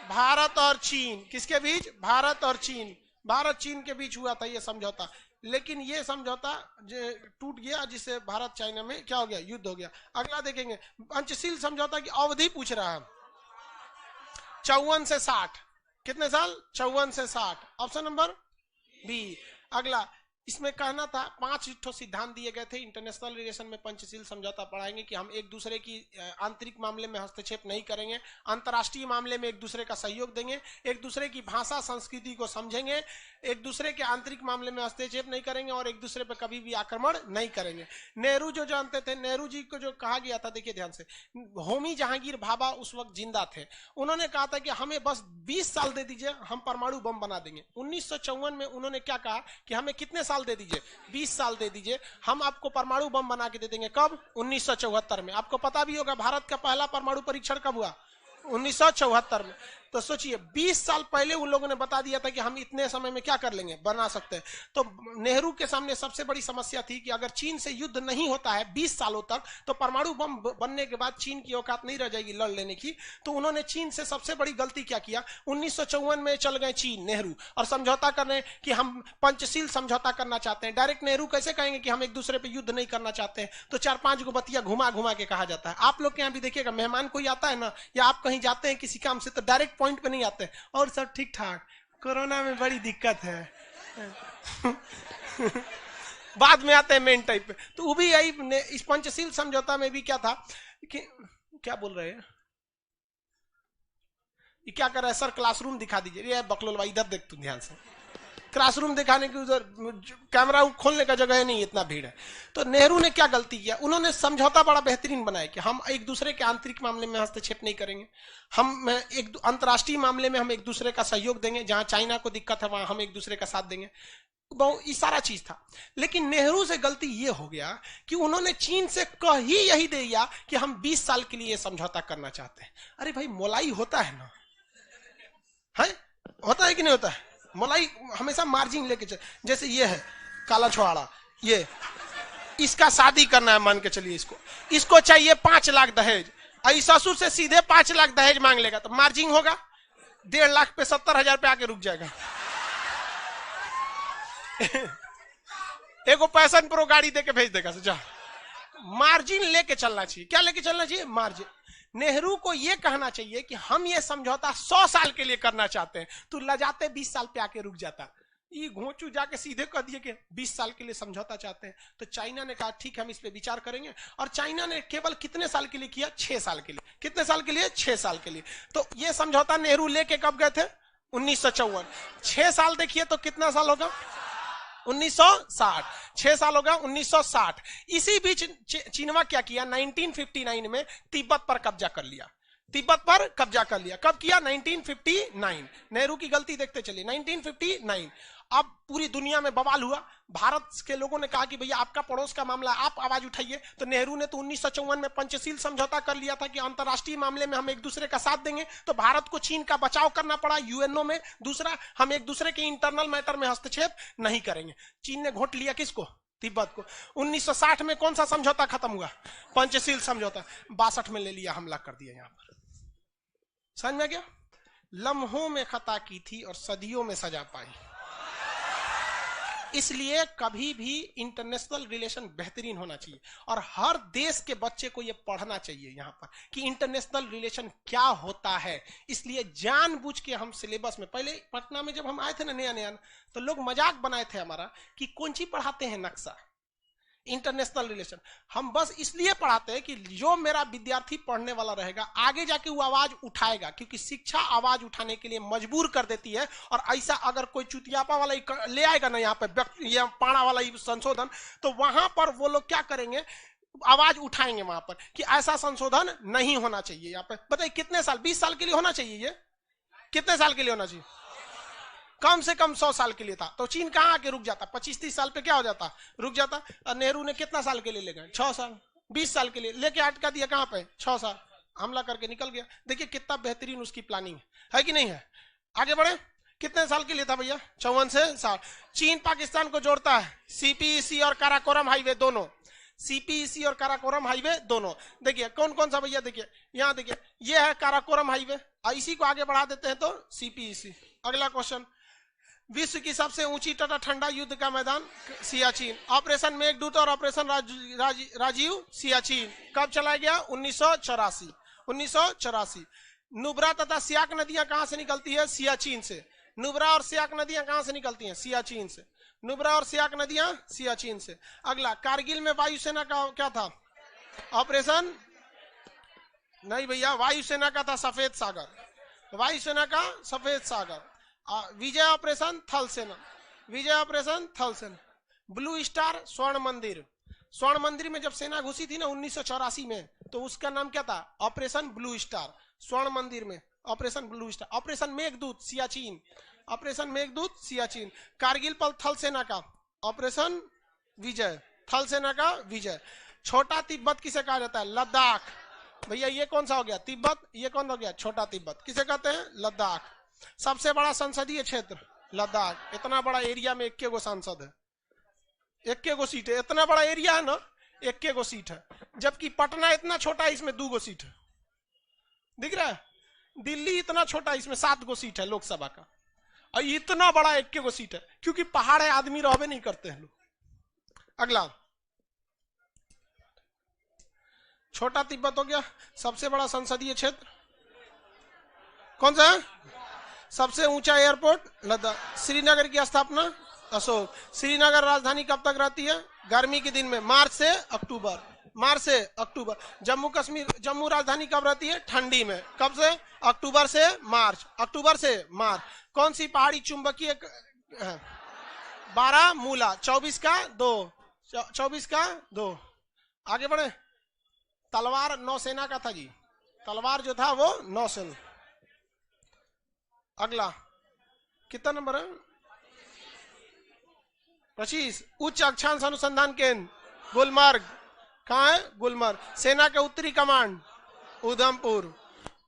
भारत और चीन। किसके बीच? भारत और चीन। भारत चीन के बीच हुआ था ये समझौता। लेकिन ये समझौता टूट गया, जिससे भारत चाइना में क्या हो गया? युद्ध हो गया। अगला देखेंगे, पंचशील समझौता की अवधि पूछ रहा है। 54 से 60। कितने साल? 54 से 60। Option number B. अगला, इसमें कहना था 5 सिद्धांत दिए गए थे। इंटरनेशनल रिलेशन में पंचशील समझौता पढ़ाएंगे कि हम एक दूसरे की आंतरिक मामले में हस्तक्षेप नहीं करेंगे, अंतर्राष्ट्रीय मामले में एक दूसरे का सहयोग देंगे, एक दूसरे की भाषा संस्कृति को समझेंगे, एक दूसरे के आंतरिक मामले में हस्तक्षेप नहीं करेंगे और एक दूसरे पर कभी भी आक्रमण नहीं करेंगे। नेहरू जो जानते थे, नेहरू जी को जो कहा गया था, देखिए ध्यान से, होमी जहांगीर भाभा उस वक्त जिंदा थे। उन्होंने कहा था कि हमें बस 20 साल दे दीजिए, हम परमाणु बम बना देंगे। 1954 में उन्होंने क्या कहा कि हमें कितने साल दे दीजिए? 20 साल दे दीजिए, हम आपको परमाणु बम बना के दे देंगे। कब? 1974 में। आपको पता भी होगा भारत का पहला परमाणु परीक्षण कब हुआ? 1974 में। तो सोचिए 20 साल पहले उन लोगों ने बता दिया था कि हम इतने समय में क्या कर लेंगे, बना सकते हैं। तो नेहरू के सामने सबसे बड़ी समस्या थी कि अगर चीन से युद्ध नहीं होता है 20 सालों तक, तो परमाणु बम बनने के बाद चीन की औकात नहीं रह जाएगी लड़ लेने की। तो उन्होंने चीन से सबसे बड़ी गलती क्या किया? 1954 में चल गए चीन, नेहरू, और समझौता करने कि हम पंचशील समझौता करना चाहते हैं। डायरेक्ट नेहरू कैसे कहेंगे कि हम एक दूसरे पे युद्ध नहीं करना चाहते हैं? तो 4-5 गो बतिया घुमा घुमा के कहा जाता है। आप लोग के यहाँ भी देखिएगा, मेहमान कोई आता है ना, या आप कहीं जाते हैं किसी काम से, तो डायरेक्ट पॉइंट पे नहीं आते और सब ठीक ठाक, कोरोना में बड़ी दिक्कत है बाद में आते हैं मेन टाइप पे। तो वो भी यही, इस पंचशील समझौता में भी क्या था कि, क्या बोल रहे हैं ये, क्या कर रहा है सर? क्लासरूम दिखा दीजिए। ये बकलोलवा, इधर देख तू ध्यान से। क्लासरूम दिखाने की उधर कैमरा खोलने का जगह है नहीं, इतना भीड़ है। तो नेहरू ने क्या गलती किया, उन्होंने समझौता बड़ा बेहतरीन बनाया कि हम एक दूसरे के आंतरिक मामले में हस्तक्षेप नहीं करेंगे, हम एक अंतर्राष्ट्रीय मामले में हम एक दूसरे का सहयोग देंगे, जहां चाइना को दिक्कत है वहां हम एक दूसरे का साथ देंगे। बहुत ये सारा चीज था। लेकिन नेहरू से गलती ये हो गया कि उन्होंने चीन से कह ही यही दे दिया कि हम 20 साल के लिए समझौता करना चाहते हैं। अरे भाई मोलाई होता है ना, है होता है कि नहीं होता है? मोलाई हमेशा मार्जिन लेके चल, जैसे ये है काला छुआड़ा, ये इसका शादी करना है, मान के चलिए इसको चाहिए 5 लाख दहेज, और ससुर से सीधे 5 लाख दहेज मांग लेगा, तो मार्जिन होगा 1.5 लाख पे 70,000 पे आके रुक जाएगा। एगो पैशन प्रो गाड़ी देके भेज देगा, जा। मार्जिन लेके चलना चाहिए। क्या लेके चलना चाहिए? मार्जिन। नेहरू को यह कहना चाहिए कि हम ये समझौता 100 साल के लिए करना चाहते हैं, तू लजाते 20 साल पे आके रुक जाता। ये घोंचू जाके सीधे कह दिए कि 20 साल के लिए समझौता चाहते हैं। तो चाइना ने कहा ठीक है हम इस पे विचार करेंगे, और चाइना ने केवल कितने साल के लिए किया? 6 साल के लिए। कितने साल के लिए? 6 साल के लिए। तो ये समझौता नेहरू लेके कब गए थे? 1954। 6 साल देखिए तो कितना साल होगा? 1960। 6 साल होगा 1960। इसी बीच चीनवा क्या किया? 1959 में तिब्बत पर कब्जा कर लिया। तिब्बत पर कब्जा कर लिया। कब किया? 1959। नेहरू की गलती देखते चलिए, 1959। अब पूरी दुनिया में बवाल हुआ। भारत के लोगों ने कहा कि भैया आपका पड़ोस का मामला, आप आवाज उठाइए। तो नेहरू ने तो 1954 में पंचशील समझौता कर लिया था कि अंतरराष्ट्रीय मामले में हम एक दूसरे का साथ देंगे। तो भारत को चीन का बचाव करना पड़ा यूएनओ में। दूसरा, हम एक दूसरे के इंटरनल मैटर में हस्तक्षेप नहीं करेंगे। चीन ने घोट लिया किसको? तिब्बत को। 1960 में कौन सा समझौता खत्म हुआ? पंचशील समझौता। 62 में ले लिया, हमला कर दिया। यहां पर समझ में गया? लम्हों में खता की थी और सदियों में सजा पाई। इसलिए कभी भी इंटरनेशनल रिलेशन बेहतरीन होना चाहिए, और हर देश के बच्चे को यह पढ़ना चाहिए यहां पर कि इंटरनेशनल रिलेशन क्या होता है। इसलिए जानबूझ के हम सिलेबस में, पहले पटना में जब हम आए थे ना नया नया, तो लोग मजाक बनाए थे हमारा कि कौन सी पढ़ाते हैं नक्शा, इंटरनेशनल रिलेशन। हम बस इसलिए पढ़ाते हैं कि जो मेरा विद्यार्थी पढ़ने वाला रहेगा आगे जाके वो आवाज उठाएगा, क्योंकि शिक्षा आवाज उठाने के लिए मजबूर कर देती है। और ऐसा अगर कोई चुतियापा वाला ले आएगा ना यहाँ पे, ये पाड़ा वाला संशोधन, तो वहां पर वो लोग क्या करेंगे? आवाज उठाएंगे वहां पर कि ऐसा संशोधन नहीं होना चाहिए। यहाँ पे बताइए कितने साल? 20 साल के लिए होना चाहिए। ये कितने साल के लिए होना चाहिए? कम से कम 100 साल के लिए था। तो चीन कहां आके रुक जाता? 25-30 साल पे क्या हो जाता? रुक जाता। और नेहरू ने कितना साल के लिए ले गए? 6 साल। 20 साल के लिए लेके अटका दिया कहां पे? 6 साल। हमला करके निकल गया। देखिए कितना बेहतरीन उसकी प्लानिंग है कि नहीं है? आगे बढ़े। कितने साल के लिए था भैया? 54 से 60। चीन पाकिस्तान को जोड़ता है सीपीईसी और काराकोरम हाईवे दोनों। सीपीईसी और काराकोरम हाईवे दोनों। देखिए कौन कौन सा भैया? देखिए यहां देखिए, ये है काराकोरम हाईवे, इसी को आगे बढ़ा देते हैं तो सीपीईसी। अगला क्वेश्चन, विश्व की सबसे ऊंची तथा ठंडा युद्ध का मैदान सियाचिन। ऑपरेशन मेघदूत और ऑपरेशन राजीव सियाचिन कब चलाया गया? 1984। 1984। नुब्रा तथा सियाक नदियां कहां से निकलती है? सियाचिन से। नुब्रा और सियाक नदियां कहां से निकलती हैं? सियाचिन से। नुब्रा और सियाक नदियां सियाचिन से। अगला, कारगिल में वायुसेना का क्या था? ऑपरेशन नहीं भैया, वायुसेना का था सफेद सागर। वायुसेना का सफेद सागर। विजय ऑपरेशन थल सेना। विजय ऑपरेशन थल सेना। ब्लू स्टार स्वर्ण मंदिर। स्वर्ण मंदिर में जब सेना घुसी थी ना 1984 में, तो उसका नाम क्या था? Operation blue star. स्वर्ण मंदिर में operation blue star. Operation Meghdoot Siachen. Operation Meghdoot Siachen. Kargil पर थल सेना का ऑपरेशन विजय। थल सेना का विजय। छोटा तिब्बत किसे कहा जाता है? लद्दाख। भैया ये कौन सा हो गया? तिब्बत। ये कौन हो गया? छोटा तिब्बत। किसे कहते हैं? लद्दाख। सबसे बड़ा संसदीय क्षेत्र लद्दाख। इतना बड़ा एरिया में 1 गो सांसद है, 1 गो सीट है। इतना बड़ा एरिया है ना, 1 गो सीट है। जबकि पटना इतना छोटा है, इसमें 2 गो सीट है। दिख रहा है? दिल्ली इतना छोटा है, इसमें 7 गो सीट है लोकसभा का। और इतना बड़ा 1 गो सीट है, क्योंकि पहाड़ है, आदमी रहबे नहीं करते हैं लोग। अगला, छोटा तिब्बत हो गया। सबसे बड़ा संसदीय क्षेत्र कौन सा है? सबसे ऊंचा एयरपोर्ट लद्दाख। श्रीनगर की स्थापना अशोक। श्रीनगर राजधानी कब तक रहती है? गर्मी के दिन में, मार्च से अक्टूबर। मार्च से अक्टूबर। जम्मू कश्मीर, जम्मू राजधानी कब रहती है? ठंडी में। कब से? अक्टूबर से मार्च। अक्टूबर से मार्च। कौन सी पहाड़ी चुंबकीय बारामूला, 24 का 2, 24 का 2। आगे बढ़े। तलवार नौसेना का था जी, तलवार जो था वो नौसेना। अगला कितना नंबर है? 25। उच्च अक्षांश अनुसंधान केंद्र गुलमर्ग, कहाँ है? गुलमर्ग। सेना के उत्तरी कमांड उधमपुर,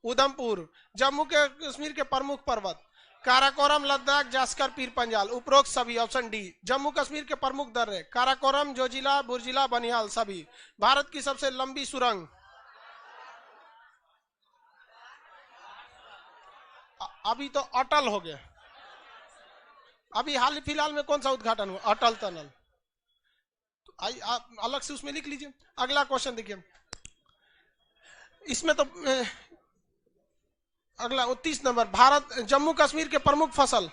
उधमपुर। जम्मू के कश्मीर के प्रमुख पर्वत काराकोरम, लद्दाख, जास्कर, पीर पंजाल। उपरोक्त सभी, ऑप्शन डी। जम्मू कश्मीर के प्रमुख दर्रे काराकोरम, जोजिला, बुर्जिला, बनिहाल, सभी। भारत की सबसे लंबी सुरंग, अभी तो अटल हो गया। अभी हाल फिलहाल में कौन सा उद्घाटन हुआ? अटल टनल। तो आप अलग से उसमें लिख लीजिए। अगला क्वेश्चन देखिए, इसमें तो अगला 29 नंबर। भारत जम्मू कश्मीर के प्रमुख फसल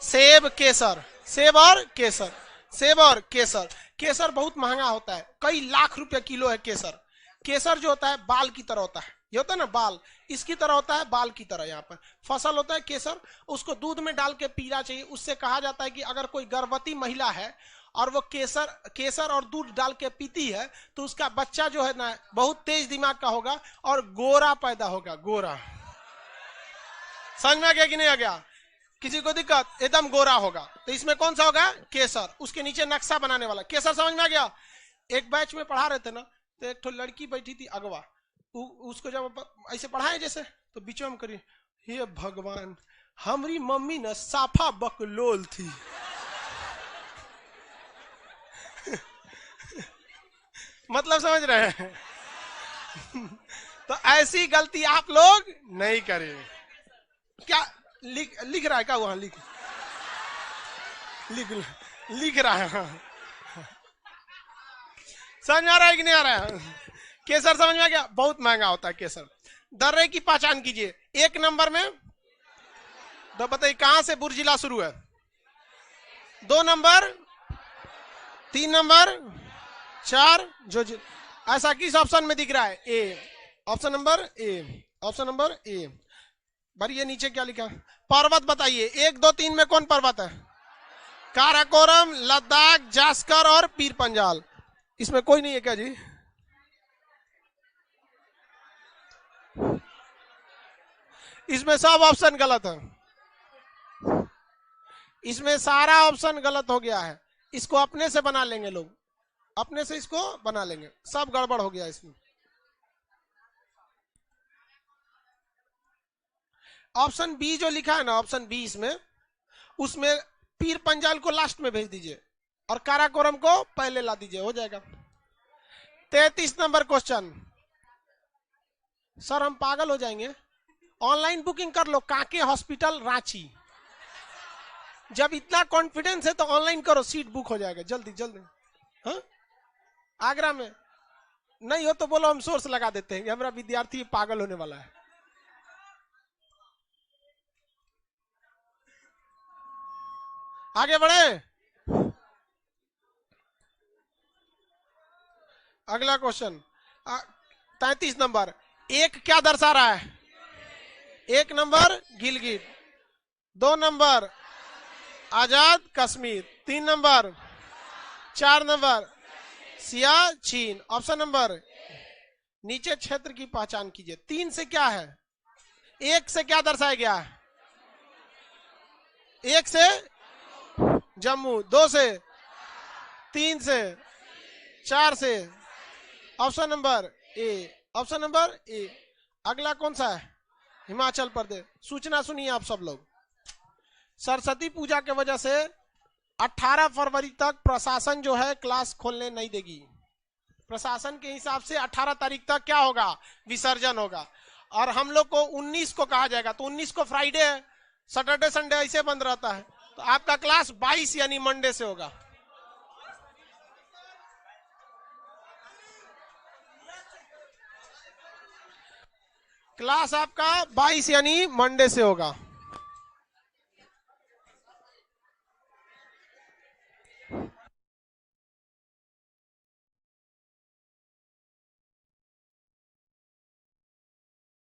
सेब, केसर। सेब और केसर, सेब और केसर। केसर बहुत महंगा होता है, कई लाख रुपए किलो है केसर। केसर जो होता है बाल की तरह होता है, ये होता है ना बाल, इसकी तरह होता है, बाल की तरह। यहाँ पर फसल होता है केसर, उसको दूध में डाल के पीना चाहिए। उससे कहा जाता है कि अगर कोई गर्भवती महिला है और वो केसर और दूध डाल के पीती है तो उसका बच्चा जो है ना बहुत तेज दिमाग का होगा और गोरा पैदा होगा, गोरा। समझ में आ गया कि नहीं आ गया? किसी को दिक्कत? एकदम गोरा होगा। तो इसमें कौन सा होगा? केसर। उसके नीचे नक्शा बनाने वाला केसर। समझ में आ गया? एक बैच में पढ़ा रहे थे ना, तो एक तो लड़की बैठी थी अगवा, उसको जब ऐसे पढ़ाए जैसे, तो बीच में करी, हे भगवान हमारी मम्मी ना साफा बकलोल थी। मतलब समझ रहे हैं? तो ऐसी गलती आप लोग नहीं करें। क्या लिख रहा है क्या वहां? लिख रहा है। समझ में आ रहा है कि नहीं आ रहा है? केसर समझ में आ गया? बहुत महंगा होता है केसर। दर्रे की पहचान कीजिए। 1 नंबर में तो बताइए कहां से बुर्जिला शुरू है? 2 नंबर, 3 नंबर, 4 जो ऐसा किस ऑप्शन में दिख रहा है? A, option number A, option number A. भाई ये नीचे क्या लिखा? पर्वत बताइए 1, 2, 3 में कौन पर्वत है? काराकोरम, लद्दाख, जास्कर और पीर पंजाल। इसमें कोई नहीं है क्या जी? इसमें सब ऑप्शन गलत है, इसमें सारा ऑप्शन गलत हो गया है। इसको अपने से बना लेंगे लोग, अपने से इसको बना लेंगे, सब गड़बड़ हो गया इसमें। ऑप्शन बी जो लिखा है ना, ऑप्शन बी इसमें, उसमें पीर पंजाल को लास्ट में भेज दीजिए और काराकोरम को पहले ला दीजिए, हो जाएगा। 33 नंबर क्वेश्चन। सर हम पागल हो जाएंगे, ऑनलाइन बुकिंग कर लो, काके हॉस्पिटल रांची। जब इतना कॉन्फिडेंस है तो ऑनलाइन करो, सीट बुक हो जाएगा जल्दी जल्दी। हाँ, आगरा में नहीं हो तो बोलो हम सोर्स लगा देते हैं, हमारा विद्यार्थी पागल होने वाला है। आगे बढ़े। अगला क्वेश्चन 33 नंबर। 1 क्या दर्शा रहा है? 1 नंबर गिलगित, 2 नंबर आजाद कश्मीर, 3 नंबर, 4 नंबर सियाचिन। ऑप्शन नंबर नीचे क्षेत्र की पहचान कीजिए। 3 से क्या है? 1 से क्या दर्शाया गया है? 1 से जम्मू, 2 से, 3 से, 4 से। Option number A, option number ए। अगला कौन सा है? हिमाचल प्रदेश। सूचना सुनिए आप सब लोग, सरस्वती पूजा के वजह से 18 फरवरी तक प्रशासन जो है क्लास खोलने नहीं देगी। प्रशासन के हिसाब से 18 तारीख तक क्या होगा? विसर्जन होगा। और हम लोग को 19 को कहा जाएगा, तो 19 को फ्राइडे है, सैटरडे संडे ऐसे बंद रहता है, तो आपका क्लास 22 यानी मंडे से होगा। क्लास आपका 22 यानी मंडे से होगा।